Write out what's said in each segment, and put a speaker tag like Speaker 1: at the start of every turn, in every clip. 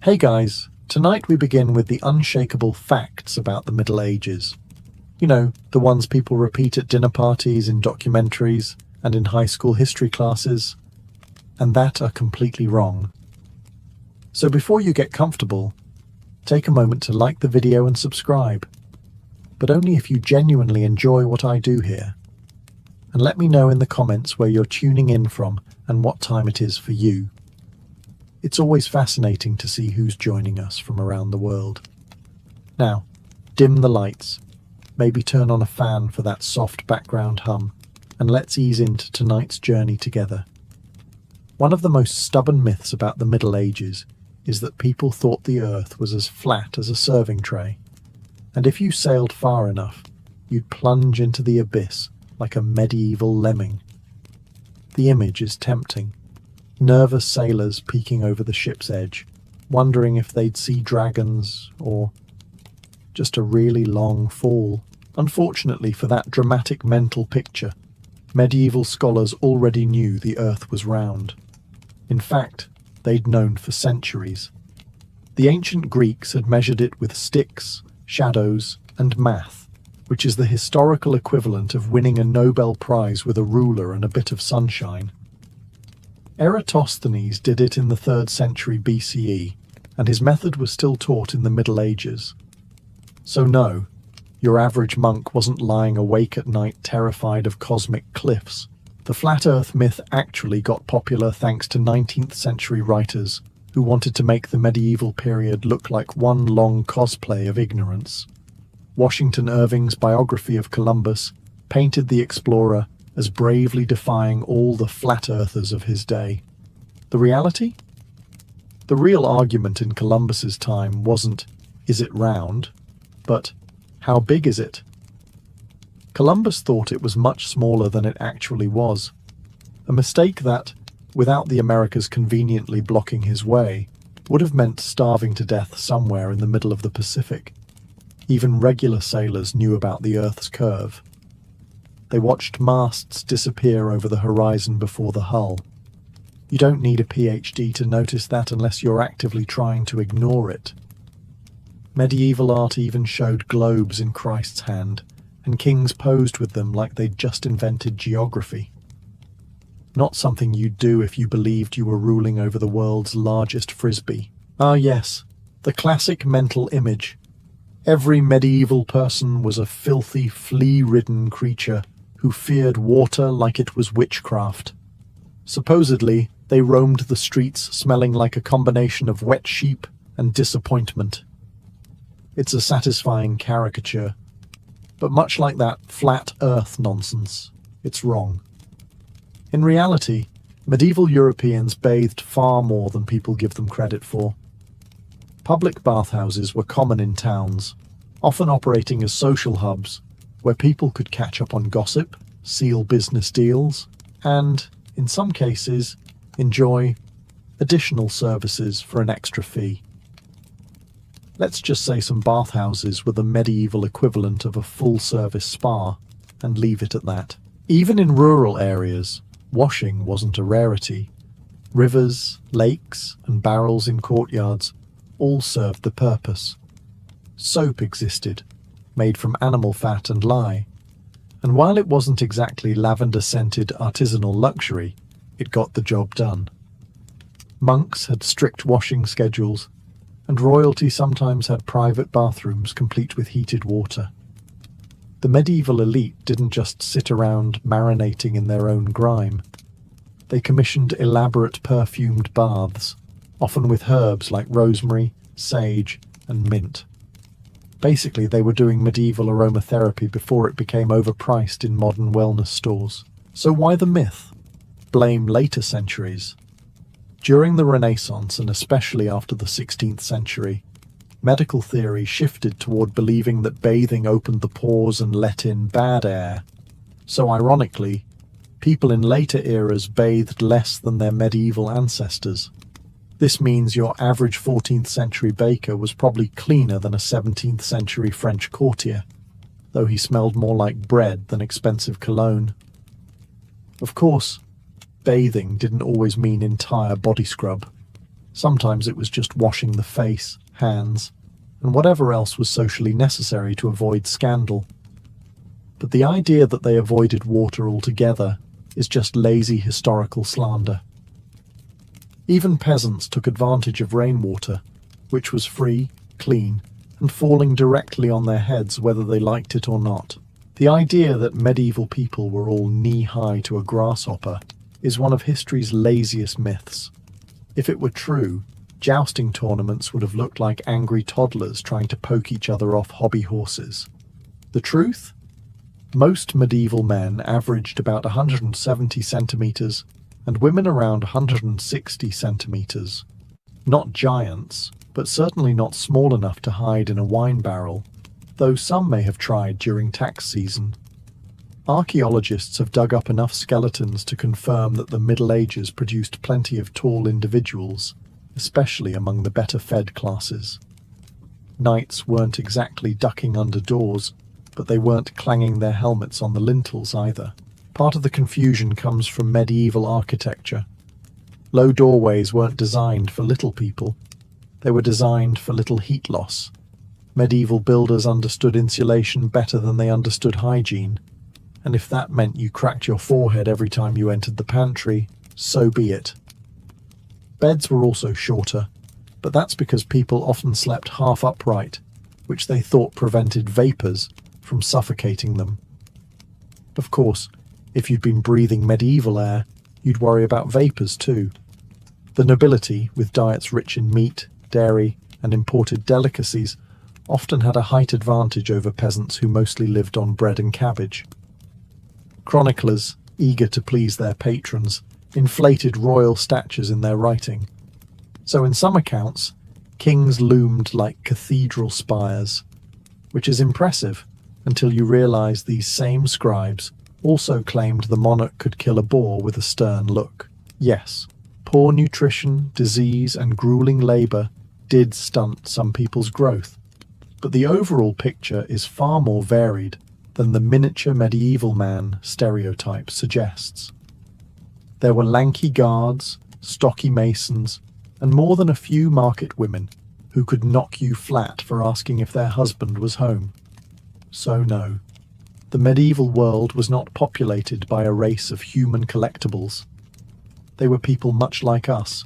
Speaker 1: Hey guys, tonight we begin with the unshakable facts about the Middle Ages. You know, the ones people repeat at dinner parties, in documentaries, and in high school history classes, and that are completely wrong. So before you get comfortable, take a moment to like the video and subscribe, but only if you genuinely enjoy what I do here. And let me know in the comments where you're tuning in from and what time it is for you. It's always fascinating to see who's joining us from around the world. Now, dim the lights, maybe turn on a fan for that soft background hum, and let's ease into tonight's journey together. One of the most stubborn myths about the Middle Ages is that people thought the earth was as flat as a serving tray, and if you sailed far enough, you'd plunge into the abyss like a medieval lemming. The image is tempting. Nervous sailors peeking over the ship's edge, wondering if they'd see dragons or just a really long fall. Unfortunately for that dramatic mental picture, medieval scholars already knew the earth was round. In fact, they'd known for centuries. The ancient Greeks had measured it with sticks, shadows, and math, which is the historical equivalent of winning a Nobel Prize with a ruler and a bit of sunshine. Eratosthenes did it in the 3rd century BCE, and his method was still taught in the Middle Ages. So no, your average monk wasn't lying awake at night terrified of cosmic cliffs. The flat earth myth actually got popular thanks to 19th century writers who wanted to make the medieval period look like one long cosplay of ignorance. Washington Irving's biography of Columbus painted the explorer as bravely defying all the flat earthers of his day. The reality? The real argument in Columbus's time wasn't, is it round, but how big is it? Columbus thought it was much smaller than it actually was, a mistake that, without the Americas conveniently blocking his way, would have meant starving to death somewhere in the middle of the Pacific. Even regular sailors knew about the Earth's curve. They watched masts disappear over the horizon before the hull. You don't need a PhD to notice that unless you're actively trying to ignore it. Medieval art even showed globes in Christ's hand, and kings posed with them like they'd just invented geography. Not something you'd do if you believed you were ruling over the world's largest frisbee. Ah yes, the classic mental image. Every medieval person was a filthy, flea-ridden creature who feared water like it was witchcraft. Supposedly, they roamed the streets smelling like a combination of wet sheep and disappointment. It's a satisfying caricature, but much like that flat earth nonsense, it's wrong. In reality, medieval Europeans bathed far more than people give them credit for. Public bathhouses were common in towns, often operating as social hubs where people could catch up on gossip, seal business deals, and, in some cases, enjoy additional services for an extra fee. Let's just say some bathhouses were the medieval equivalent of a full-service spa, and leave it at that. Even in rural areas, washing wasn't a rarity. Rivers, lakes, and barrels in courtyards all served the purpose. Soap existed, made from animal fat and lye, and while it wasn't exactly lavender-scented artisanal luxury, it got the job done. Monks had strict washing schedules, and royalty sometimes had private bathrooms complete with heated water. The medieval elite didn't just sit around marinating in their own grime. They commissioned elaborate perfumed baths, often with herbs like rosemary, sage, and mint. Basically, they were doing medieval aromatherapy before it became overpriced in modern wellness stores. So why the myth? Blame later centuries. During the Renaissance, and especially after the 16th century, medical theory shifted toward believing that bathing opened the pores and let in bad air. So ironically, people in later eras bathed less than their medieval ancestors. This means your average 14th century baker was probably cleaner than a 17th century French courtier, though he smelled more like bread than expensive cologne. Of course, bathing didn't always mean entire body scrub. Sometimes it was just washing the face, hands, and whatever else was socially necessary to avoid scandal. But the idea that they avoided water altogether is just lazy historical slander. Even peasants took advantage of rainwater, which was free, clean, and falling directly on their heads whether they liked it or not. The idea that medieval people were all knee-high to a grasshopper is one of history's laziest myths. If it were true, jousting tournaments would have looked like angry toddlers trying to poke each other off hobby horses. The truth? Most medieval men averaged about 170 centimeters and women around 160 centimeters. Not giants, but certainly not small enough to hide in a wine barrel, though some may have tried during tax season. Archaeologists have dug up enough skeletons to confirm that the Middle Ages produced plenty of tall individuals, especially among the better-fed classes. Knights weren't exactly ducking under doors, but they weren't clanging their helmets on the lintels either. Part of the confusion comes from medieval architecture. Low doorways weren't designed for little people. They were designed for little heat loss. Medieval builders understood insulation better than they understood hygiene, and if that meant you cracked your forehead every time you entered the pantry, so be it. Beds were also shorter, but that's because people often slept half upright, which they thought prevented vapors from suffocating them. Of course, if you'd been breathing medieval air, you'd worry about vapors too. The nobility, with diets rich in meat, dairy, and imported delicacies, often had a height advantage over peasants who mostly lived on bread and cabbage. Chroniclers, eager to please their patrons, inflated royal statues in their writing. So in some accounts, kings loomed like cathedral spires, which is impressive until you realize these same scribes also claimed the monarch could kill a boar with a stern look. Yes, poor nutrition, disease, and grueling labor did stunt some people's growth, but the overall picture is far more varied than the miniature medieval man stereotype suggests. There were lanky guards, stocky masons, and more than a few market women who could knock you flat for asking if their husband was home. So no, the medieval world was not populated by a race of human collectibles. They were people much like us,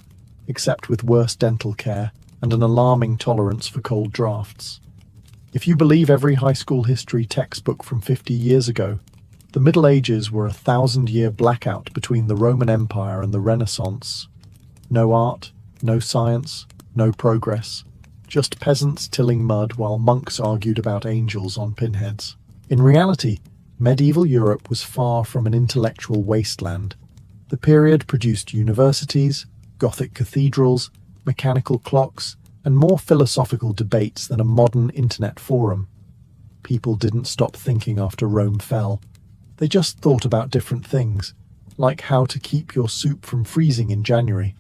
Speaker 1: except with worse dental care and an alarming tolerance for cold drafts. If you believe every high school history textbook from 50 years ago, the Middle Ages were a 1,000-year blackout between the Roman Empire and the Renaissance. No art, no science, no progress, just peasants tilling mud while monks argued about angels on pinheads. In reality, medieval Europe was far from an intellectual wasteland. The period produced universities, Gothic cathedrals, mechanical clocks, and more philosophical debates than a modern internet forum. People didn't stop thinking after Rome fell. They just thought about different things, like how to keep your soup from freezing in January,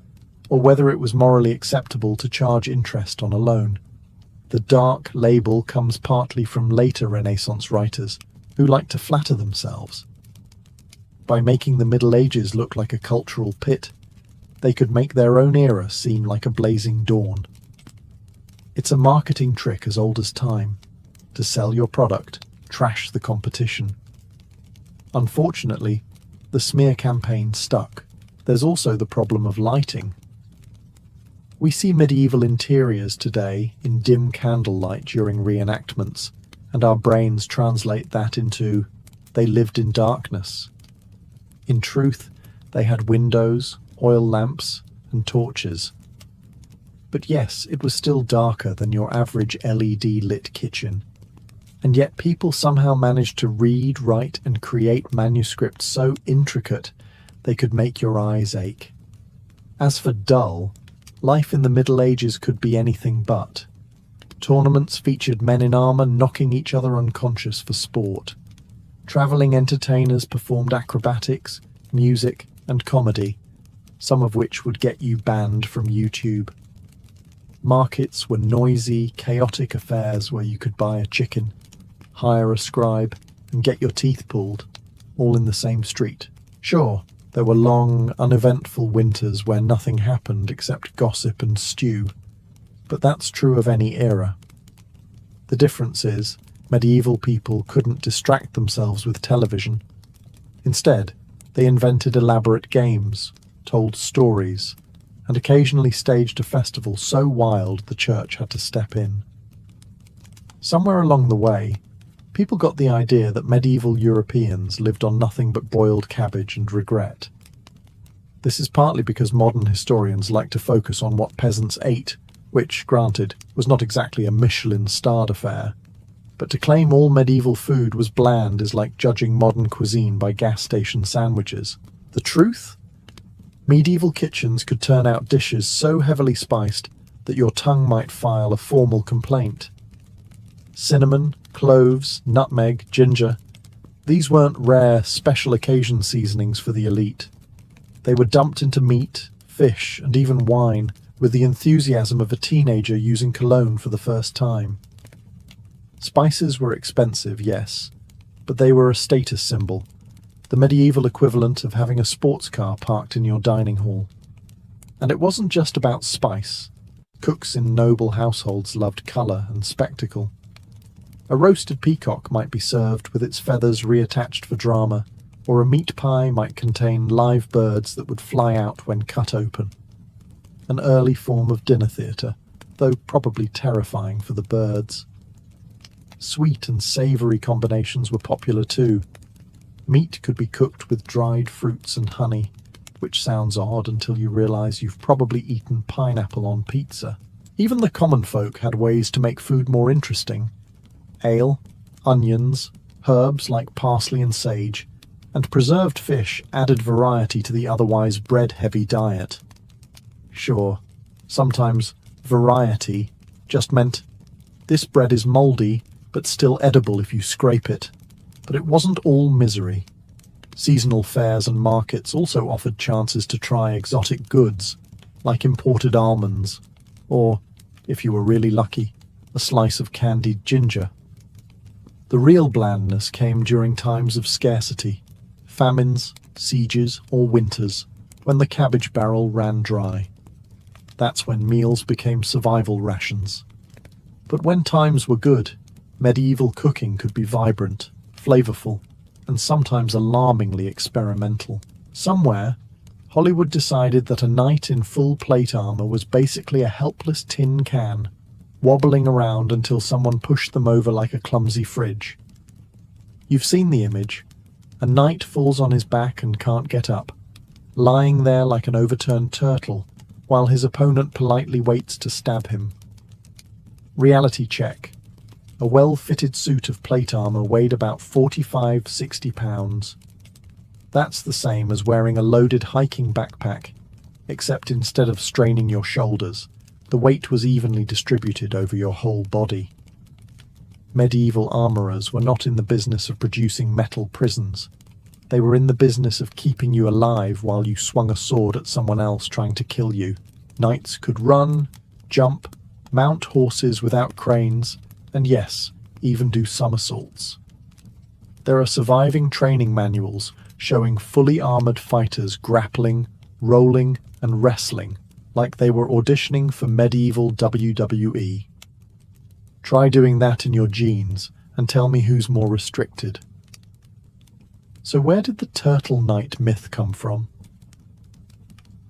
Speaker 1: or whether it was morally acceptable to charge interest on a loan. The dark label comes partly from later Renaissance writers who like to flatter themselves. By making the Middle Ages look like a cultural pit, they could make their own era seem like a blazing dawn. It's a marketing trick as old as time. To sell your product, trash the competition. Unfortunately, the smear campaign stuck. There's also the problem of lighting. We see medieval interiors today in dim candlelight during reenactments, and our brains translate that into, they lived in darkness. In truth, they had windows, oil lamps, and torches. But yes, it was still darker than your average LED-lit kitchen. And yet people somehow managed to read, write, and create manuscripts so intricate they could make your eyes ache. As for dull, life in the Middle Ages could be anything but. Tournaments featured men in armour knocking each other unconscious for sport. Travelling entertainers performed acrobatics, music, and comedy, some of which would get you banned from YouTube. Markets were noisy, chaotic affairs where you could buy a chicken, hire a scribe, and get your teeth pulled, all in the same street. Sure, There were long, uneventful winters where nothing happened except gossip and stew. But that's true of any era. The difference is, medieval people couldn't distract themselves with television. Instead, they invented elaborate games, told stories, and occasionally staged a festival so wild the church had to step in. Somewhere along the way, people got the idea that medieval Europeans lived on nothing but boiled cabbage and regret. This is partly because modern historians like to focus on what peasants ate, which, granted, was not exactly a Michelin-starred affair. But to claim all medieval food was bland is like judging modern cuisine by gas station sandwiches. The truth? Medieval kitchens could turn out dishes so heavily spiced that your tongue might file a formal complaint. Cinnamon, cloves, nutmeg, ginger. These weren't rare, special occasion seasonings for the elite. They were dumped into meat, fish, and even wine with the enthusiasm of a teenager using cologne for the first time. Spices were expensive, yes, but they were a status symbol, the medieval equivalent of having a sports car parked in your dining hall. And it wasn't just about spice. Cooks in noble households loved colour and spectacle. A roasted peacock might be served with its feathers reattached for drama, or a meat pie might contain live birds that would fly out when cut open. An early form of dinner theatre, though probably terrifying for the birds. Sweet and savoury combinations were popular too. Meat could be cooked with dried fruits and honey, which sounds odd until you realise you've probably eaten pineapple on pizza. Even the common folk had ways to make food more interesting. Ale, onions, herbs like parsley and sage, and preserved fish added variety to the otherwise bread-heavy diet. Sure, sometimes variety just meant this bread is mouldy, but still edible if you scrape it. But it wasn't all misery. Seasonal fairs and markets also offered chances to try exotic goods, like imported almonds, or, if you were really lucky, a slice of candied ginger. The real blandness came during times of scarcity, famines, sieges, or winters, when the cabbage barrel ran dry. That's when meals became survival rations. But when times were good, medieval cooking could be vibrant, flavorful, and sometimes alarmingly experimental. Somewhere, Hollywood decided that a knight in full plate armor was basically a helpless tin can, wobbling around until someone pushed them over like a clumsy fridge. You've seen the image. A knight falls on his back and can't get up, lying there like an overturned turtle, while his opponent politely waits to stab him. Reality check. A well-fitted suit of plate armor weighed about 45–60 pounds. That's the same as wearing a loaded hiking backpack, except instead of straining your shoulders, the weight was evenly distributed over your whole body. Medieval armorers were not in the business of producing metal prisons. They were in the business of keeping you alive while you swung a sword at someone else trying to kill you. Knights could run, jump, mount horses without cranes, and yes, even do somersaults. There are surviving training manuals showing fully armored fighters grappling, rolling, and wrestling like they were auditioning for medieval WWE. Try doing that in your jeans and tell me who's more restricted. So where did the turtle knight myth come from?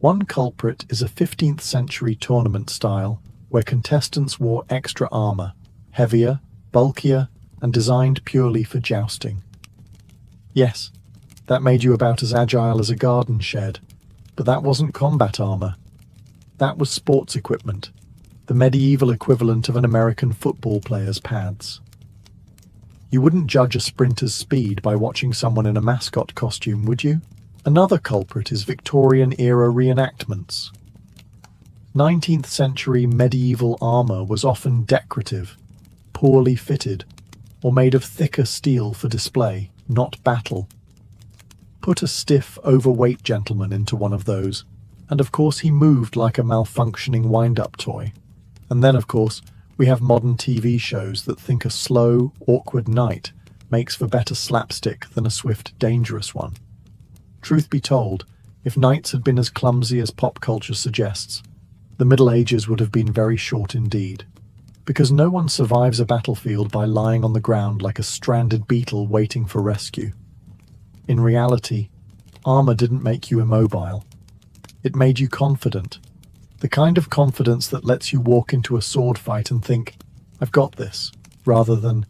Speaker 1: One culprit is a 15th century tournament style where contestants wore extra armor, heavier, bulkier, and designed purely for jousting. Yes, that made you about as agile as a garden shed, but that wasn't combat armor. That was sports equipment, the medieval equivalent of an American football player's pads. You wouldn't judge a sprinter's speed by watching someone in a mascot costume, would you? Another culprit is Victorian-era reenactments. 19th century medieval armor was often decorative, poorly fitted, or made of thicker steel for display, not battle. Put a stiff, overweight gentleman into one of those, and of course he moved like a malfunctioning wind-up toy. And then, of course, we have modern TV shows that think a slow, awkward knight makes for better slapstick than a swift, dangerous one. Truth be told, If knights had been as clumsy as pop culture suggests, the Middle Ages would have been very short indeed, because no one survives a battlefield by lying on the ground like a stranded beetle waiting for rescue. In reality, armor didn't make you immobile. It made you confident. The kind of confidence that lets you walk into a sword fight and think, "I've got this," rather than,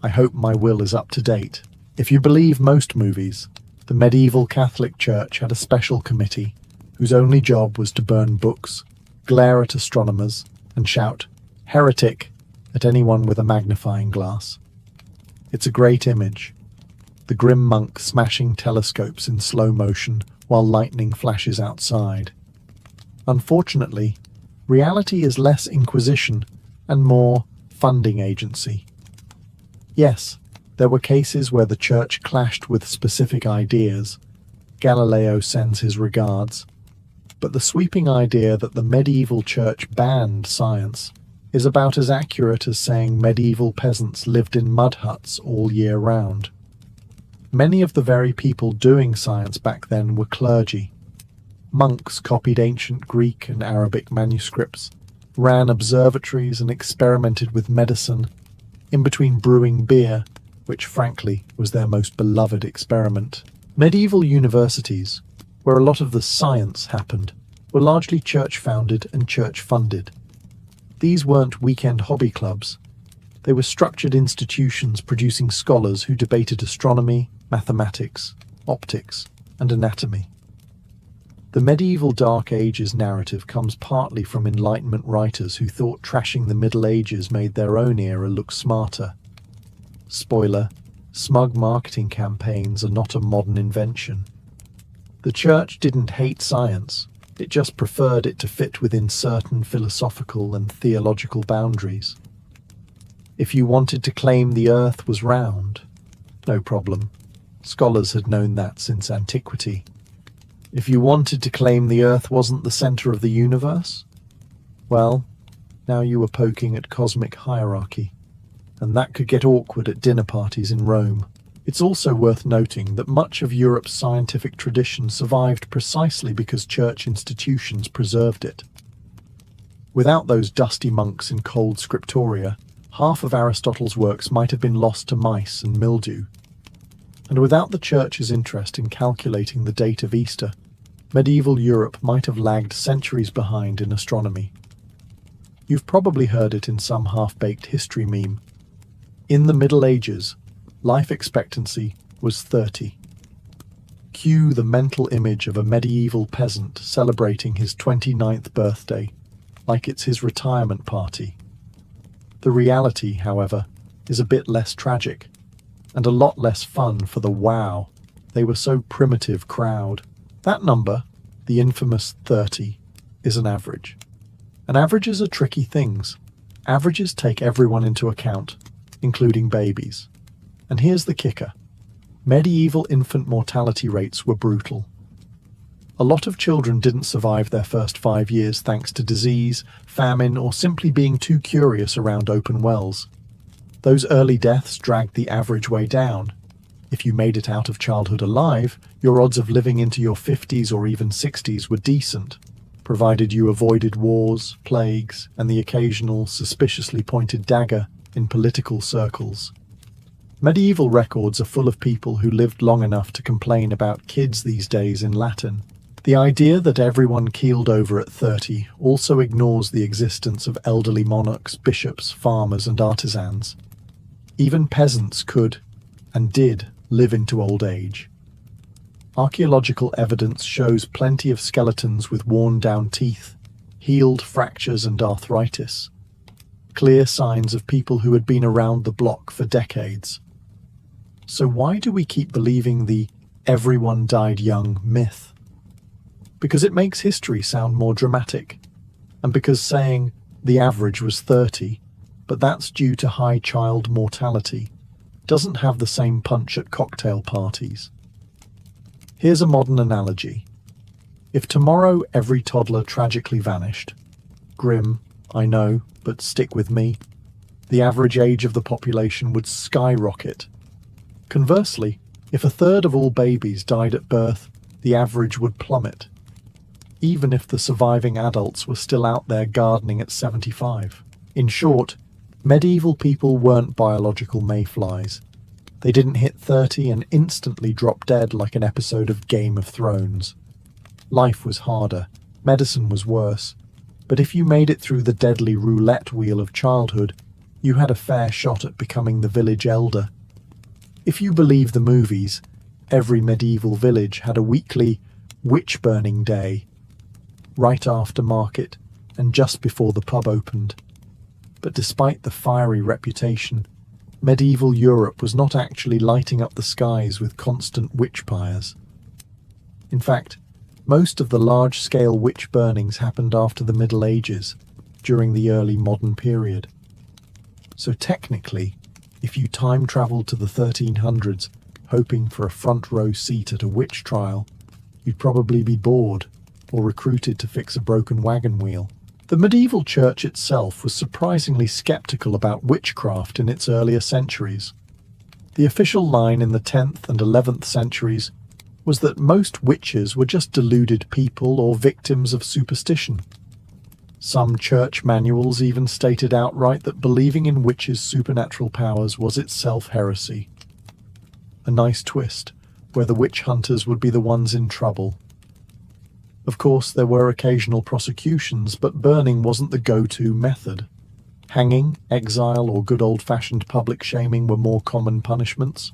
Speaker 1: "I hope my will is up to date." If you believe most movies, the medieval Catholic Church had a special committee whose only job was to burn books, glare at astronomers, and shout, "Heretic," at anyone with a magnifying glass. It's a great image. The grim monk smashing telescopes in slow motion while lightning flashes outside. Unfortunately, reality is less inquisition and more funding agency. Yes, there were cases where the church clashed with specific ideas. Galileo sends his regards. But the sweeping idea that the medieval church banned science is about as accurate as saying medieval peasants lived in mud huts all year round. Many of the very people doing science back then were clergy. Monks copied ancient Greek and Arabic manuscripts, ran observatories and experimented with medicine, in between brewing beer, which frankly was their most beloved experiment. Medieval universities, where a lot of the science happened, were largely church-founded and church-funded. These weren't weekend hobby clubs. They were structured institutions producing scholars who debated astronomy, mathematics, optics, and anatomy. The medieval Dark Ages narrative comes partly from Enlightenment writers who thought trashing the Middle Ages made their own era look smarter. Spoiler, smug marketing campaigns are not a modern invention. The church didn't hate science, it just preferred it to fit within certain philosophical and theological boundaries. If you wanted to claim the earth was round, no problem. Scholars had known that since antiquity. If you wanted to claim the Earth wasn't the center of the universe, well, now you were poking at cosmic hierarchy, and that could get awkward at dinner parties in Rome. It's also worth noting that much of Europe's scientific tradition survived precisely because church institutions preserved it. Without those dusty monks in cold scriptoria, half of Aristotle's works might have been lost to mice and mildew. And without the church's interest in calculating the date of Easter, medieval Europe might have lagged centuries behind in astronomy. You've probably heard it in some half-baked history meme. In the Middle Ages, life expectancy was 30. Cue the mental image of a medieval peasant celebrating his 29th birthday, like it's his retirement party. The reality, however, is a bit less tragic, and a lot less fun for the wow, they were so primitive crowd. That number, the infamous 30, is an average. And averages are tricky things. Averages take everyone into account, including babies. And here's the kicker. Medieval infant mortality rates were brutal. A lot of children didn't survive their first 5 years thanks to disease, famine, or simply being too curious around open wells. Those early deaths dragged the average way down. If you made it out of childhood alive, your odds of living into your 50s or even 60s were decent, provided you avoided wars, plagues, and the occasional suspiciously pointed dagger in political circles. Medieval records are full of people who lived long enough to complain about kids these days in Latin. The idea that everyone keeled over at 30 also ignores the existence of elderly monarchs, bishops, farmers, and artisans. Even peasants could, and did, live into old age. Archaeological evidence shows plenty of skeletons with worn-down teeth, healed fractures and arthritis. Clear signs of people who had been around the block for decades. So why do we keep believing the "everyone died young" myth? Because it makes history sound more dramatic, and because saying the average was 30, but that's due to high child mortality, doesn't have the same punch at cocktail parties. Here's a modern analogy. If tomorrow every toddler tragically vanished, grim, I know, but stick with me, the average age of the population would skyrocket. Conversely, if a third of all babies died at birth, the average would plummet, even if the surviving adults were still out there gardening at 75. In short, medieval people weren't biological mayflies. They didn't hit 30 and instantly drop dead like an episode of Game of Thrones. Life was harder, medicine was worse, but if you made it through the deadly roulette wheel of childhood, you had a fair shot at becoming the village elder. If you believe the movies, every medieval village had a weekly witch-burning day, right after market and just before the pub opened. But despite the fiery reputation, medieval Europe was not actually lighting up the skies with constant witch pyres. In fact, most of the large-scale witch burnings happened after the Middle Ages, during the early modern period. So technically, if you time-travelled to the 1300s hoping for a front-row seat at a witch trial, you'd probably be bored or recruited to fix a broken wagon wheel. The medieval church itself was surprisingly skeptical about witchcraft in its earlier centuries. The official line in the 10th and 11th centuries was that most witches were just deluded people or victims of superstition. Some church manuals even stated outright that believing in witches' supernatural powers was itself heresy. A nice twist, where the witch hunters would be the ones in trouble. Of course, there were occasional prosecutions, but burning wasn't the go-to method. Hanging, exile, or good old-fashioned public shaming were more common punishments.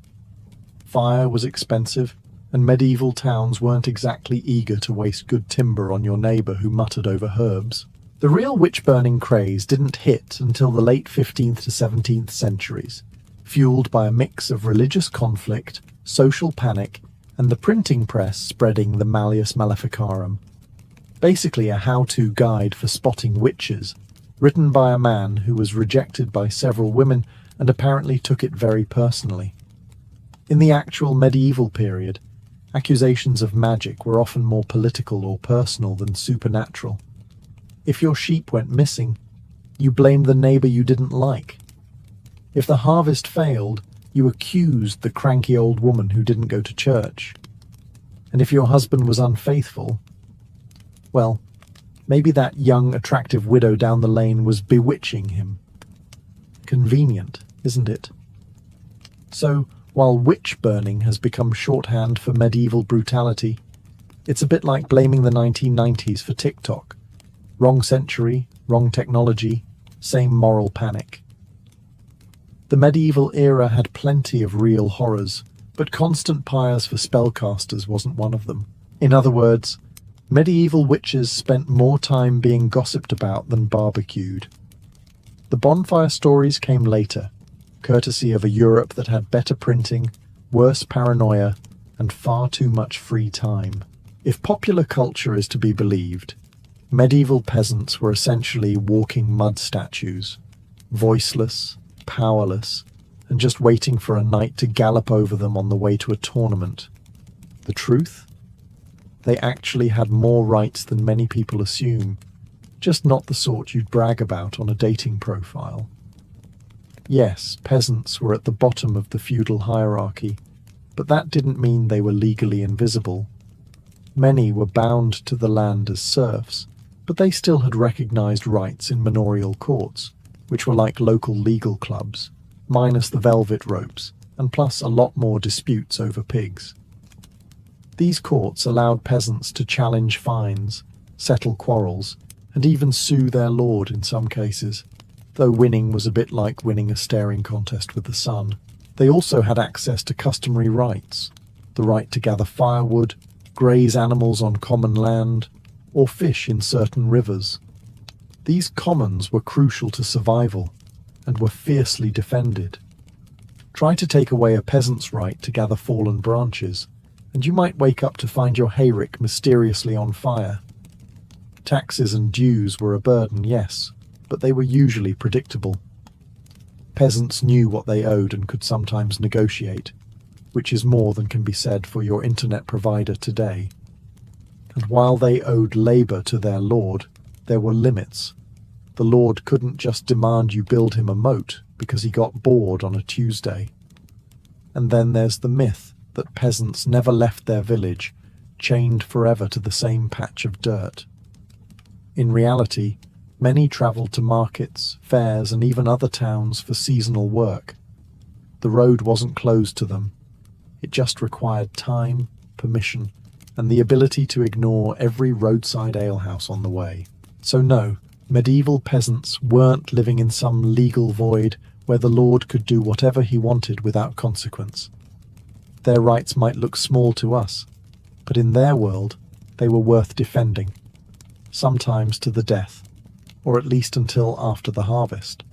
Speaker 1: Fire was expensive, and medieval towns weren't exactly eager to waste good timber on your neighbour who muttered over herbs. The real witch-burning craze didn't hit until the late 15th to 17th centuries, fueled by a mix of religious conflict, social panic, and the printing press spreading the Malleus Maleficarum. Basically a how-to guide for spotting witches, written by a man who was rejected by several women and apparently took it very personally. In the actual medieval period, accusations of magic were often more political or personal than supernatural. If your sheep went missing, you blamed the neighbour you didn't like. If the harvest failed, you accused the cranky old woman who didn't go to church. And if your husband was unfaithful, well, maybe that young, attractive widow down the lane was bewitching him. Convenient, isn't it? So, while witch burning has become shorthand for medieval brutality, it's a bit like blaming the 1990s for TikTok. Wrong century, wrong technology, same moral panic. The medieval era had plenty of real horrors, but constant pyres for spellcasters wasn't one of them. In other words, medieval witches spent more time being gossiped about than barbecued. The bonfire stories came later, courtesy of a Europe that had better printing, worse paranoia, and far too much free time. If popular culture is to be believed, medieval peasants were essentially walking mud statues, voiceless, powerless, and just waiting for a knight to gallop over them on the way to a tournament. The truth? They actually had more rights than many people assume, just not the sort you'd brag about on a dating profile. Yes, peasants were at the bottom of the feudal hierarchy, but that didn't mean they were legally invisible. Many were bound to the land as serfs, but they still had recognized rights in manorial courts, which were like local legal clubs, minus the velvet ropes, and plus a lot more disputes over pigs. These courts allowed peasants to challenge fines, settle quarrels, and even sue their lord in some cases, though winning was a bit like winning a staring contest with the sun. They also had access to customary rights, the right to gather firewood, graze animals on common land, or fish in certain rivers. These commons were crucial to survival and were fiercely defended. Try to take away a peasant's right to gather fallen branches, and you might wake up to find your hayrick mysteriously on fire. Taxes and dues were a burden, yes, but they were usually predictable. Peasants knew what they owed and could sometimes negotiate, which is more than can be said for your internet provider today. And while they owed labour to their lord, there were limits. The lord couldn't just demand you build him a moat because he got bored on a Tuesday. And then there's the myth that peasants never left their village chained forever to the same patch of dirt. In reality, many travelled to markets, fairs, and even other towns for seasonal work. The road wasn't closed to them. It just required time, permission, and the ability to ignore every roadside alehouse on the way. So no, medieval peasants weren't living in some legal void where the lord could do whatever he wanted without consequence. Their rights might look small to us, but in their world, they were worth defending, sometimes to the death, or at least until after the harvest.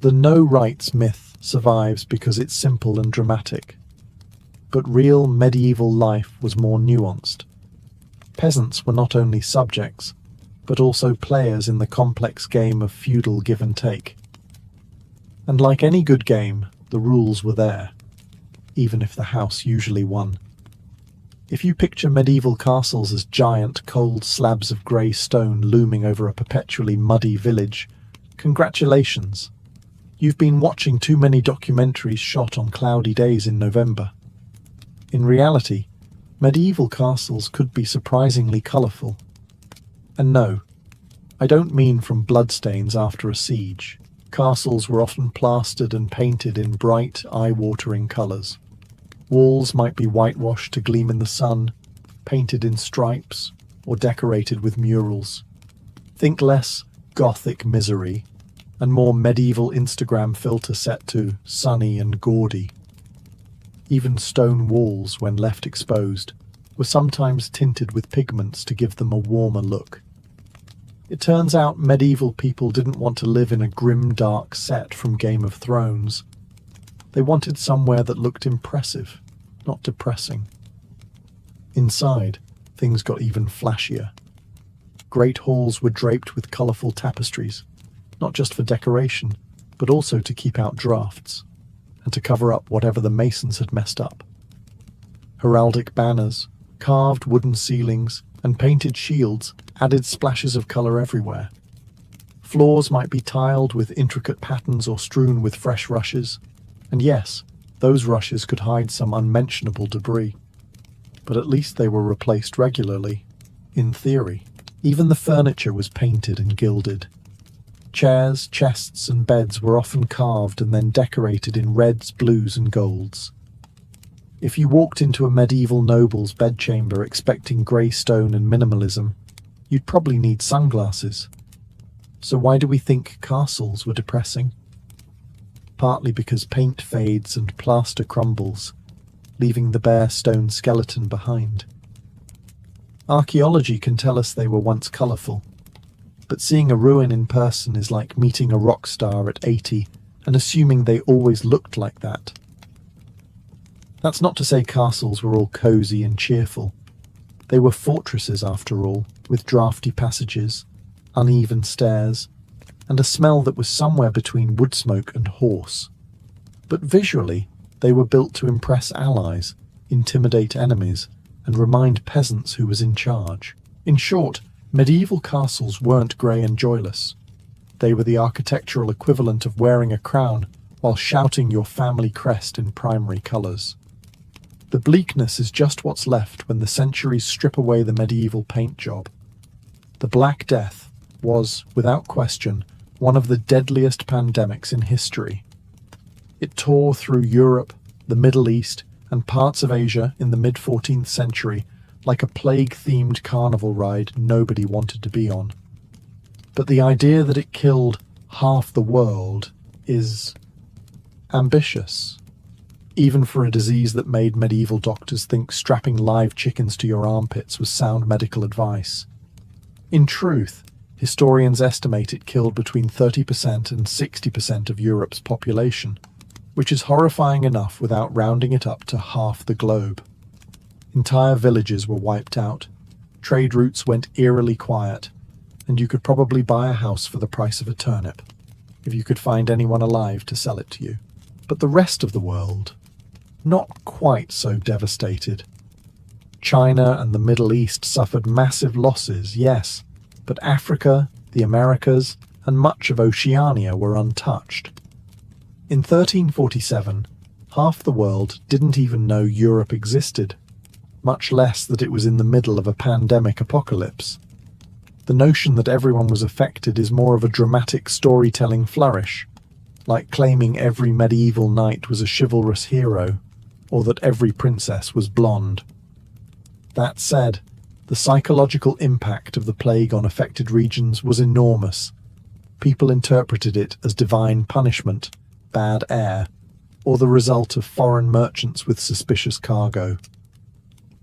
Speaker 1: The no rights myth survives because it's simple and dramatic, but real medieval life was more nuanced. Peasants were not only subjects, but also players in the complex game of feudal give and take. And like any good game, the rules were there, even if the house usually won. If you picture medieval castles as giant, cold slabs of grey stone looming over a perpetually muddy village, congratulations. You've been watching too many documentaries shot on cloudy days in November. In reality, medieval castles could be surprisingly colourful. And no, I don't mean from bloodstains after a siege. Castles were often plastered and painted in bright, eye-watering colours. Walls might be whitewashed to gleam in the sun, painted in stripes, or decorated with murals. Think less Gothic misery, and more medieval Instagram filter set to sunny and gaudy. Even stone walls, when left exposed, were sometimes tinted with pigments to give them a warmer look. It turns out medieval people didn't want to live in a grim, dark set from Game of Thrones. They wanted somewhere that looked impressive, not depressing. Inside, things got even flashier. Great halls were draped with colourful tapestries, not just for decoration, but also to keep out drafts, and to cover up whatever the masons had messed up. Heraldic banners, carved wooden ceilings, and painted shields added splashes of colour everywhere. Floors might be tiled with intricate patterns or strewn with fresh rushes, and yes, those rushes could hide some unmentionable debris. But at least they were replaced regularly, in theory. Even the furniture was painted and gilded. Chairs, chests, and beds were often carved and then decorated in reds, blues, and golds. If you walked into a medieval noble's bedchamber expecting grey stone and minimalism, you'd probably need sunglasses. So why do we think castles were depressing? Partly because paint fades and plaster crumbles, leaving the bare stone skeleton behind. Archaeology can tell us they were once colourful, but seeing a ruin in person is like meeting a rock star at 80 and assuming they always looked like that. That's not to say castles were all cosy and cheerful. They were fortresses after all, with draughty passages, uneven stairs, and a smell that was somewhere between wood smoke and horse. But visually, they were built to impress allies, intimidate enemies, and remind peasants who was in charge. In short, medieval castles weren't grey and joyless. They were the architectural equivalent of wearing a crown while shouting your family crest in primary colours. The bleakness is just what's left when the centuries strip away the medieval paint job. The Black Death was, without question, one of the deadliest pandemics in history. It tore through Europe, the Middle East, and parts of Asia in the mid-14th century like a plague-themed carnival ride nobody wanted to be on. But the idea that it killed half the world is ambitious, even for a disease that made medieval doctors think strapping live chickens to your armpits was sound medical advice. In truth, historians estimate it killed between 30% and 60% of Europe's population, which is horrifying enough without rounding it up to half the globe. Entire villages were wiped out, trade routes went eerily quiet, and you could probably buy a house for the price of a turnip, if you could find anyone alive to sell it to you. But the rest of the world, not quite so devastated. China and the Middle East suffered massive losses, yes, but Africa, the Americas, and much of Oceania were untouched. In 1347, half the world didn't even know Europe existed. much less that it was in the middle of a pandemic apocalypse. The notion that everyone was affected is more of a dramatic storytelling flourish, like claiming every medieval knight was a chivalrous hero, or that every princess was blonde. That said, the psychological impact of the plague on affected regions was enormous. People interpreted it as divine punishment, bad air, or the result of foreign merchants with suspicious cargo.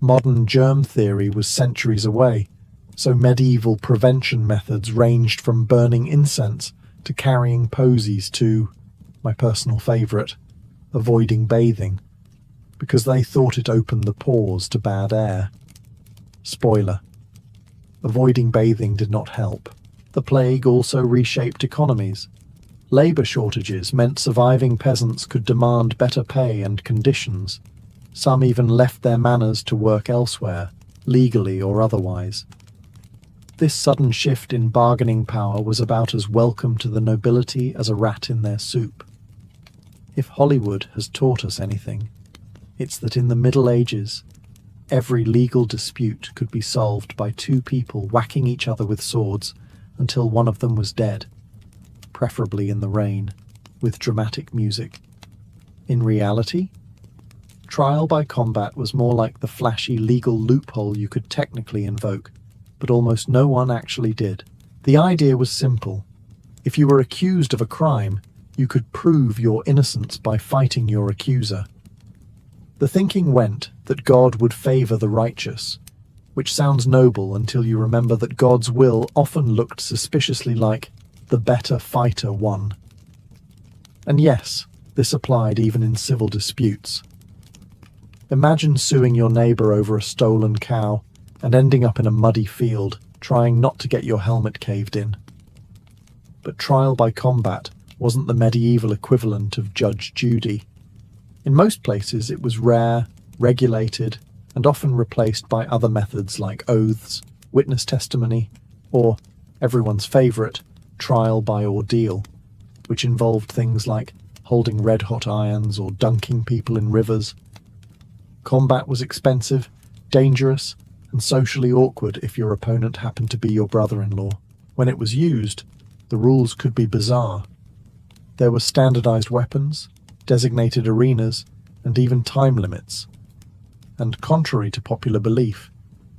Speaker 1: Modern germ theory was centuries away, so medieval prevention methods ranged from burning incense to carrying posies to, my personal favourite, avoiding bathing, because they thought it opened the pores to bad air. Spoiler: avoiding bathing did not help. The plague also reshaped economies. Labour shortages meant surviving peasants could demand better pay and conditions. Some even left their manors to work elsewhere, legally or otherwise. This sudden shift in bargaining power was about as welcome to the nobility as a rat in their soup. If Hollywood has taught us anything, it's that in the Middle Ages, every legal dispute could be solved by two people whacking each other with swords until one of them was dead, preferably in the rain, with dramatic music. In reality, trial by combat was more like the flashy legal loophole you could technically invoke, but almost no one actually did. The idea was simple. If you were accused of a crime, you could prove your innocence by fighting your accuser. The thinking went that God would favour the righteous, which sounds noble until you remember that God's will often looked suspiciously like the better fighter won. And yes, this applied even in civil disputes. Imagine suing your neighbour over a stolen cow and ending up in a muddy field, trying not to get your helmet caved in. But trial by combat wasn't the medieval equivalent of Judge Judy. In most places it was rare, regulated, and often replaced by other methods like oaths, witness testimony, or, everyone's favourite, trial by ordeal, which involved things like holding red-hot irons or dunking people in rivers. Combat was expensive, dangerous, and socially awkward if your opponent happened to be your brother-in-law. When it was used, the rules could be bizarre. There were standardized weapons, designated arenas, and even time limits. And contrary to popular belief,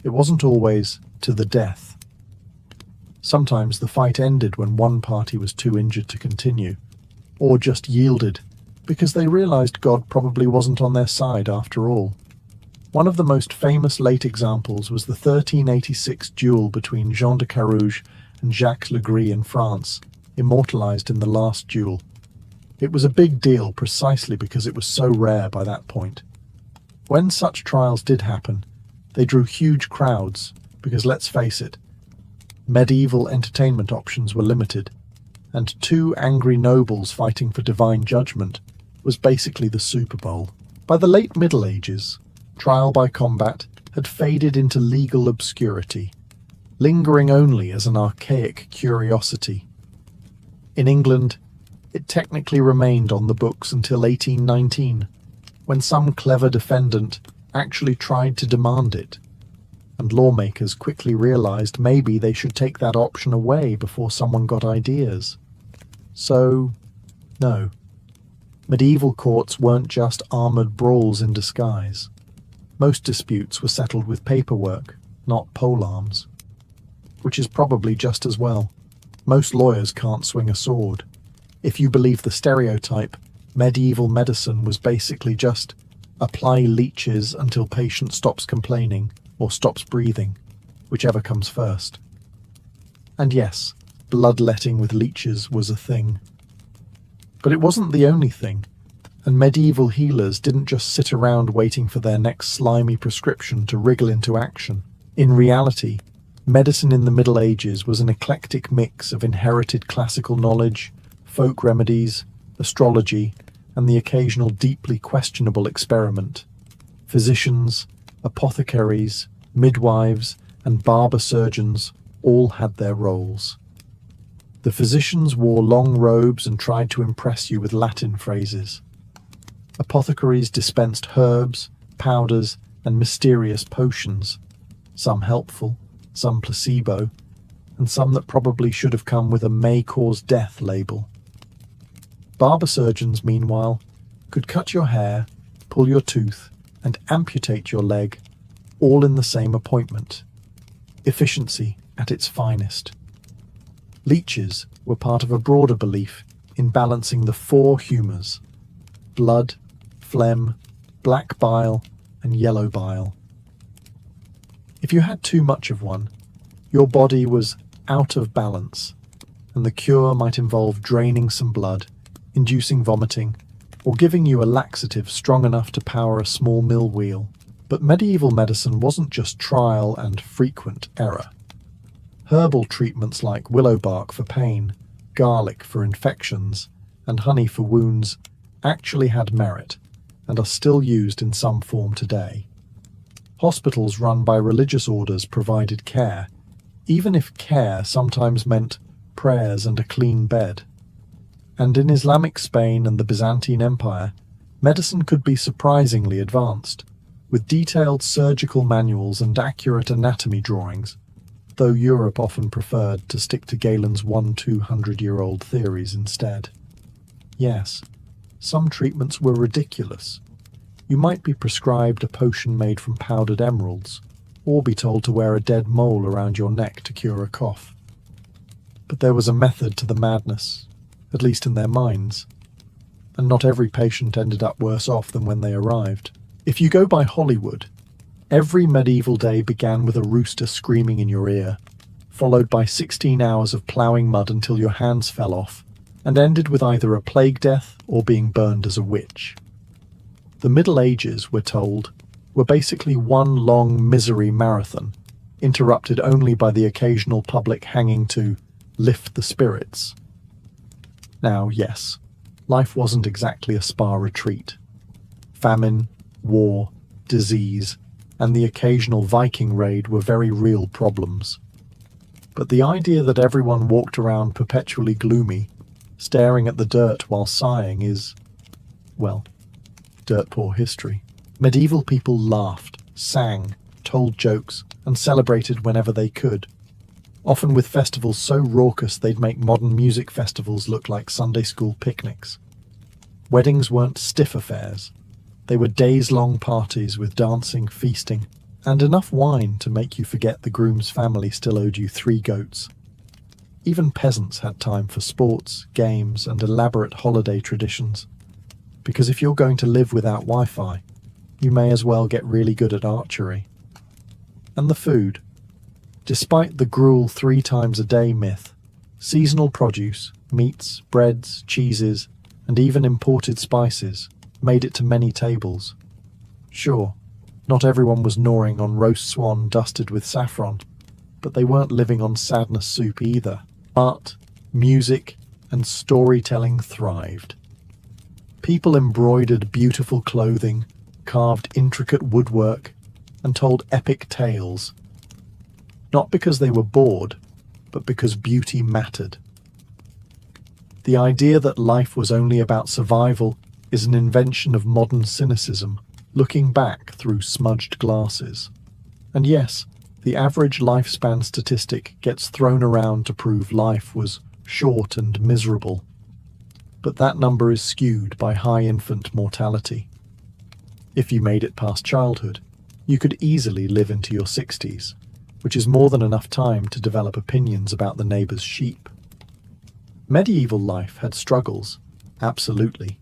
Speaker 1: it wasn't always to the death. Sometimes the fight ended when one party was too injured to continue, or just yielded because they realized God probably wasn't on their side after all. One of the most famous late examples was the 1386 duel between Jean de Carouge and Jacques Legris in France, immortalized in The Last Duel. It was a big deal precisely because it was so rare by that point. When such trials did happen, they drew huge crowds because, let's face it, medieval entertainment options were limited, and two angry nobles fighting for divine judgment was basically the Super Bowl. By the late Middle Ages, trial by combat had faded into legal obscurity, lingering only as an archaic curiosity. In England, it technically remained on the books until 1819, when some clever defendant actually tried to demand it, and lawmakers quickly realized maybe they should take that option away before someone got ideas. So, no. Medieval courts weren't just armoured brawls in disguise. Most disputes were settled with paperwork, not polearms. Which is probably just as well. Most lawyers can't swing a sword. If you believe the stereotype, medieval medicine was basically just apply leeches until patient stops complaining or stops breathing, whichever comes first. And yes, bloodletting with leeches was a thing. But it wasn't the only thing, and medieval healers didn't just sit around waiting for their next slimy prescription to wriggle into action. In reality, medicine in the Middle Ages was an eclectic mix of inherited classical knowledge, folk remedies, astrology, and the occasional deeply questionable experiment. Physicians, apothecaries, midwives, and barber surgeons all had their roles. The physicians wore long robes and tried to impress you with Latin phrases. Apothecaries dispensed herbs, powders, and mysterious potions, some helpful, some placebo, and some that probably should have come with a "may cause death" label. Barber surgeons, meanwhile, could cut your hair, pull your tooth, and amputate your leg, all in the same appointment. Efficiency at its finest. Leeches were part of a broader belief in balancing the four humours: blood, phlegm, black bile, and yellow bile. If you had too much of one, your body was out of balance, and the cure might involve draining some blood, inducing vomiting, or giving you a laxative strong enough to power a small mill wheel. But medieval medicine wasn't just trial and frequent error. Herbal treatments like willow bark for pain, garlic for infections, and honey for wounds actually had merit and are still used in some form today. Hospitals run by religious orders provided care, even if care sometimes meant prayers and a clean bed. And in Islamic Spain and the Byzantine Empire, medicine could be surprisingly advanced, with detailed surgical manuals and accurate anatomy drawings, though Europe often preferred to stick to Galen's 200-year-old theories instead. Yes, some treatments were ridiculous. You might be prescribed a potion made from powdered emeralds, or be told to wear a dead mole around your neck to cure a cough. But there was a method to the madness, at least in their minds, and not every patient ended up worse off than when they arrived. If you go by Hollywood, every medieval day began with a rooster screaming in your ear, followed by 16 hours of ploughing mud until your hands fell off, and ended with either a plague death or being burned as a witch. The Middle Ages, we're told, were basically one long misery marathon, interrupted only by the occasional public hanging to lift the spirits. Now, yes, life wasn't exactly a spa retreat. Famine, war, disease, and the occasional Viking raid were very real problems. But the idea that everyone walked around perpetually gloomy, staring at the dirt while sighing is, well, dirt poor history. Medieval people laughed, sang, told jokes, and celebrated whenever they could, often with festivals so raucous they'd make modern music festivals look like Sunday school picnics. Weddings weren't stiff affairs. They were days-long parties with dancing, feasting, and enough wine to make you forget the groom's family still owed you 3 goats. Even peasants had time for sports, games, and elaborate holiday traditions. Because if you're going to live without Wi-Fi, you may as well get really good at archery. And the food. Despite the gruel 3 times a day myth, seasonal produce, meats, breads, cheeses, and even imported spices made it to many tables. Sure, not everyone was gnawing on roast swan dusted with saffron, but they weren't living on sadness soup either. Art, music, and storytelling thrived. People embroidered beautiful clothing, carved intricate woodwork, and told epic tales. Not because they were bored, but because beauty mattered. The idea that life was only about survival is an invention of modern cynicism, looking back through smudged glasses. And yes, the average lifespan statistic gets thrown around to prove life was short and miserable. But that number is skewed by high infant mortality. If you made it past childhood, you could easily live into your 60s, which is more than enough time to develop opinions about the neighbour's sheep. Medieval life had struggles, absolutely,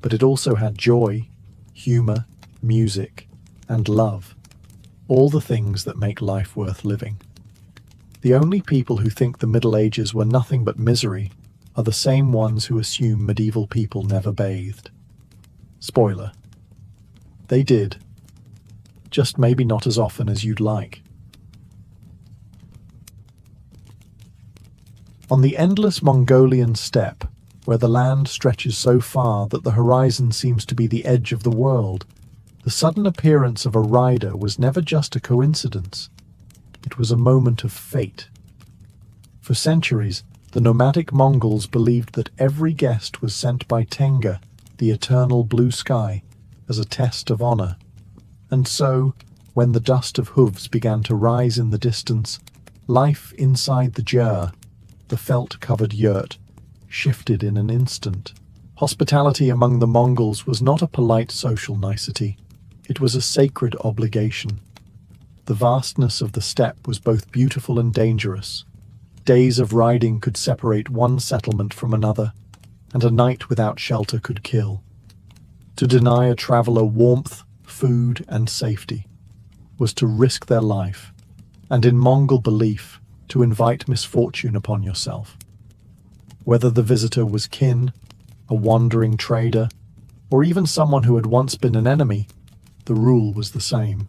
Speaker 1: but it also had joy, humour, music, and love, all the things that make life worth living. The only people who think the Middle Ages were nothing but misery are the same ones who assume medieval people never bathed. Spoiler. They did. Just maybe not as often as you'd like. On the endless Mongolian steppe, where the land stretches so far that the horizon seems to be the edge of the world, the sudden appearance of a rider was never just a coincidence. It was a moment of fate. For centuries, the nomadic Mongols believed that every guest was sent by Tenga, the eternal blue sky, as a test of honor. And so, when the dust of hooves began to rise in the distance, life inside the jar, the felt-covered yurt, shifted in an instant. Hospitality among the Mongols was not a polite social nicety. It was a sacred obligation. The vastness of the steppe was both beautiful and dangerous. Days of riding could separate one settlement from another, and a night without shelter could kill. To deny a traveler warmth, food, and safety was to risk their life, and in Mongol belief, to invite misfortune upon yourself. Whether the visitor was kin, a wandering trader, or even someone who had once been an enemy, the rule was the same.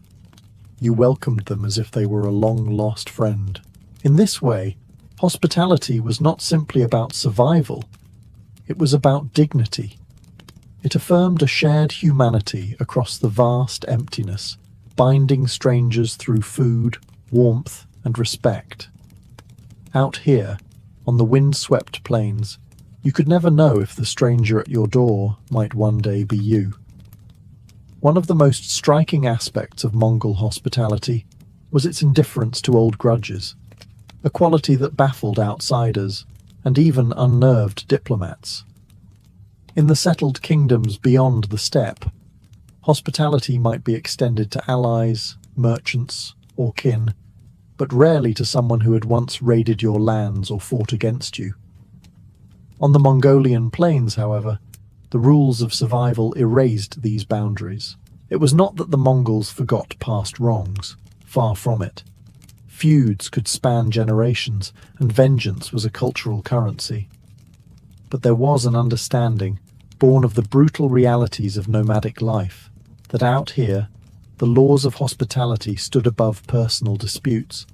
Speaker 1: You welcomed them as if they were a long-lost friend. In this way, hospitality was not simply about survival, it was about dignity. It affirmed a shared humanity across the vast emptiness, binding strangers through food, warmth, and respect. Out here, on the wind-swept plains, you could never know if the stranger at your door might one day be you. One of the most striking aspects of Mongol hospitality was its indifference to old grudges, a quality that baffled outsiders and even unnerved diplomats. In the settled kingdoms beyond the steppe, hospitality might be extended to allies, merchants, or kin, but rarely to someone who had once raided your lands or fought against you. On the Mongolian plains, however, the rules of survival erased these boundaries. It was not that the Mongols forgot past wrongs, far from it. Feuds could span generations, and vengeance was a cultural currency. But there was an understanding, born of the brutal realities of nomadic life, that out here, the laws of hospitality stood above personal disputes,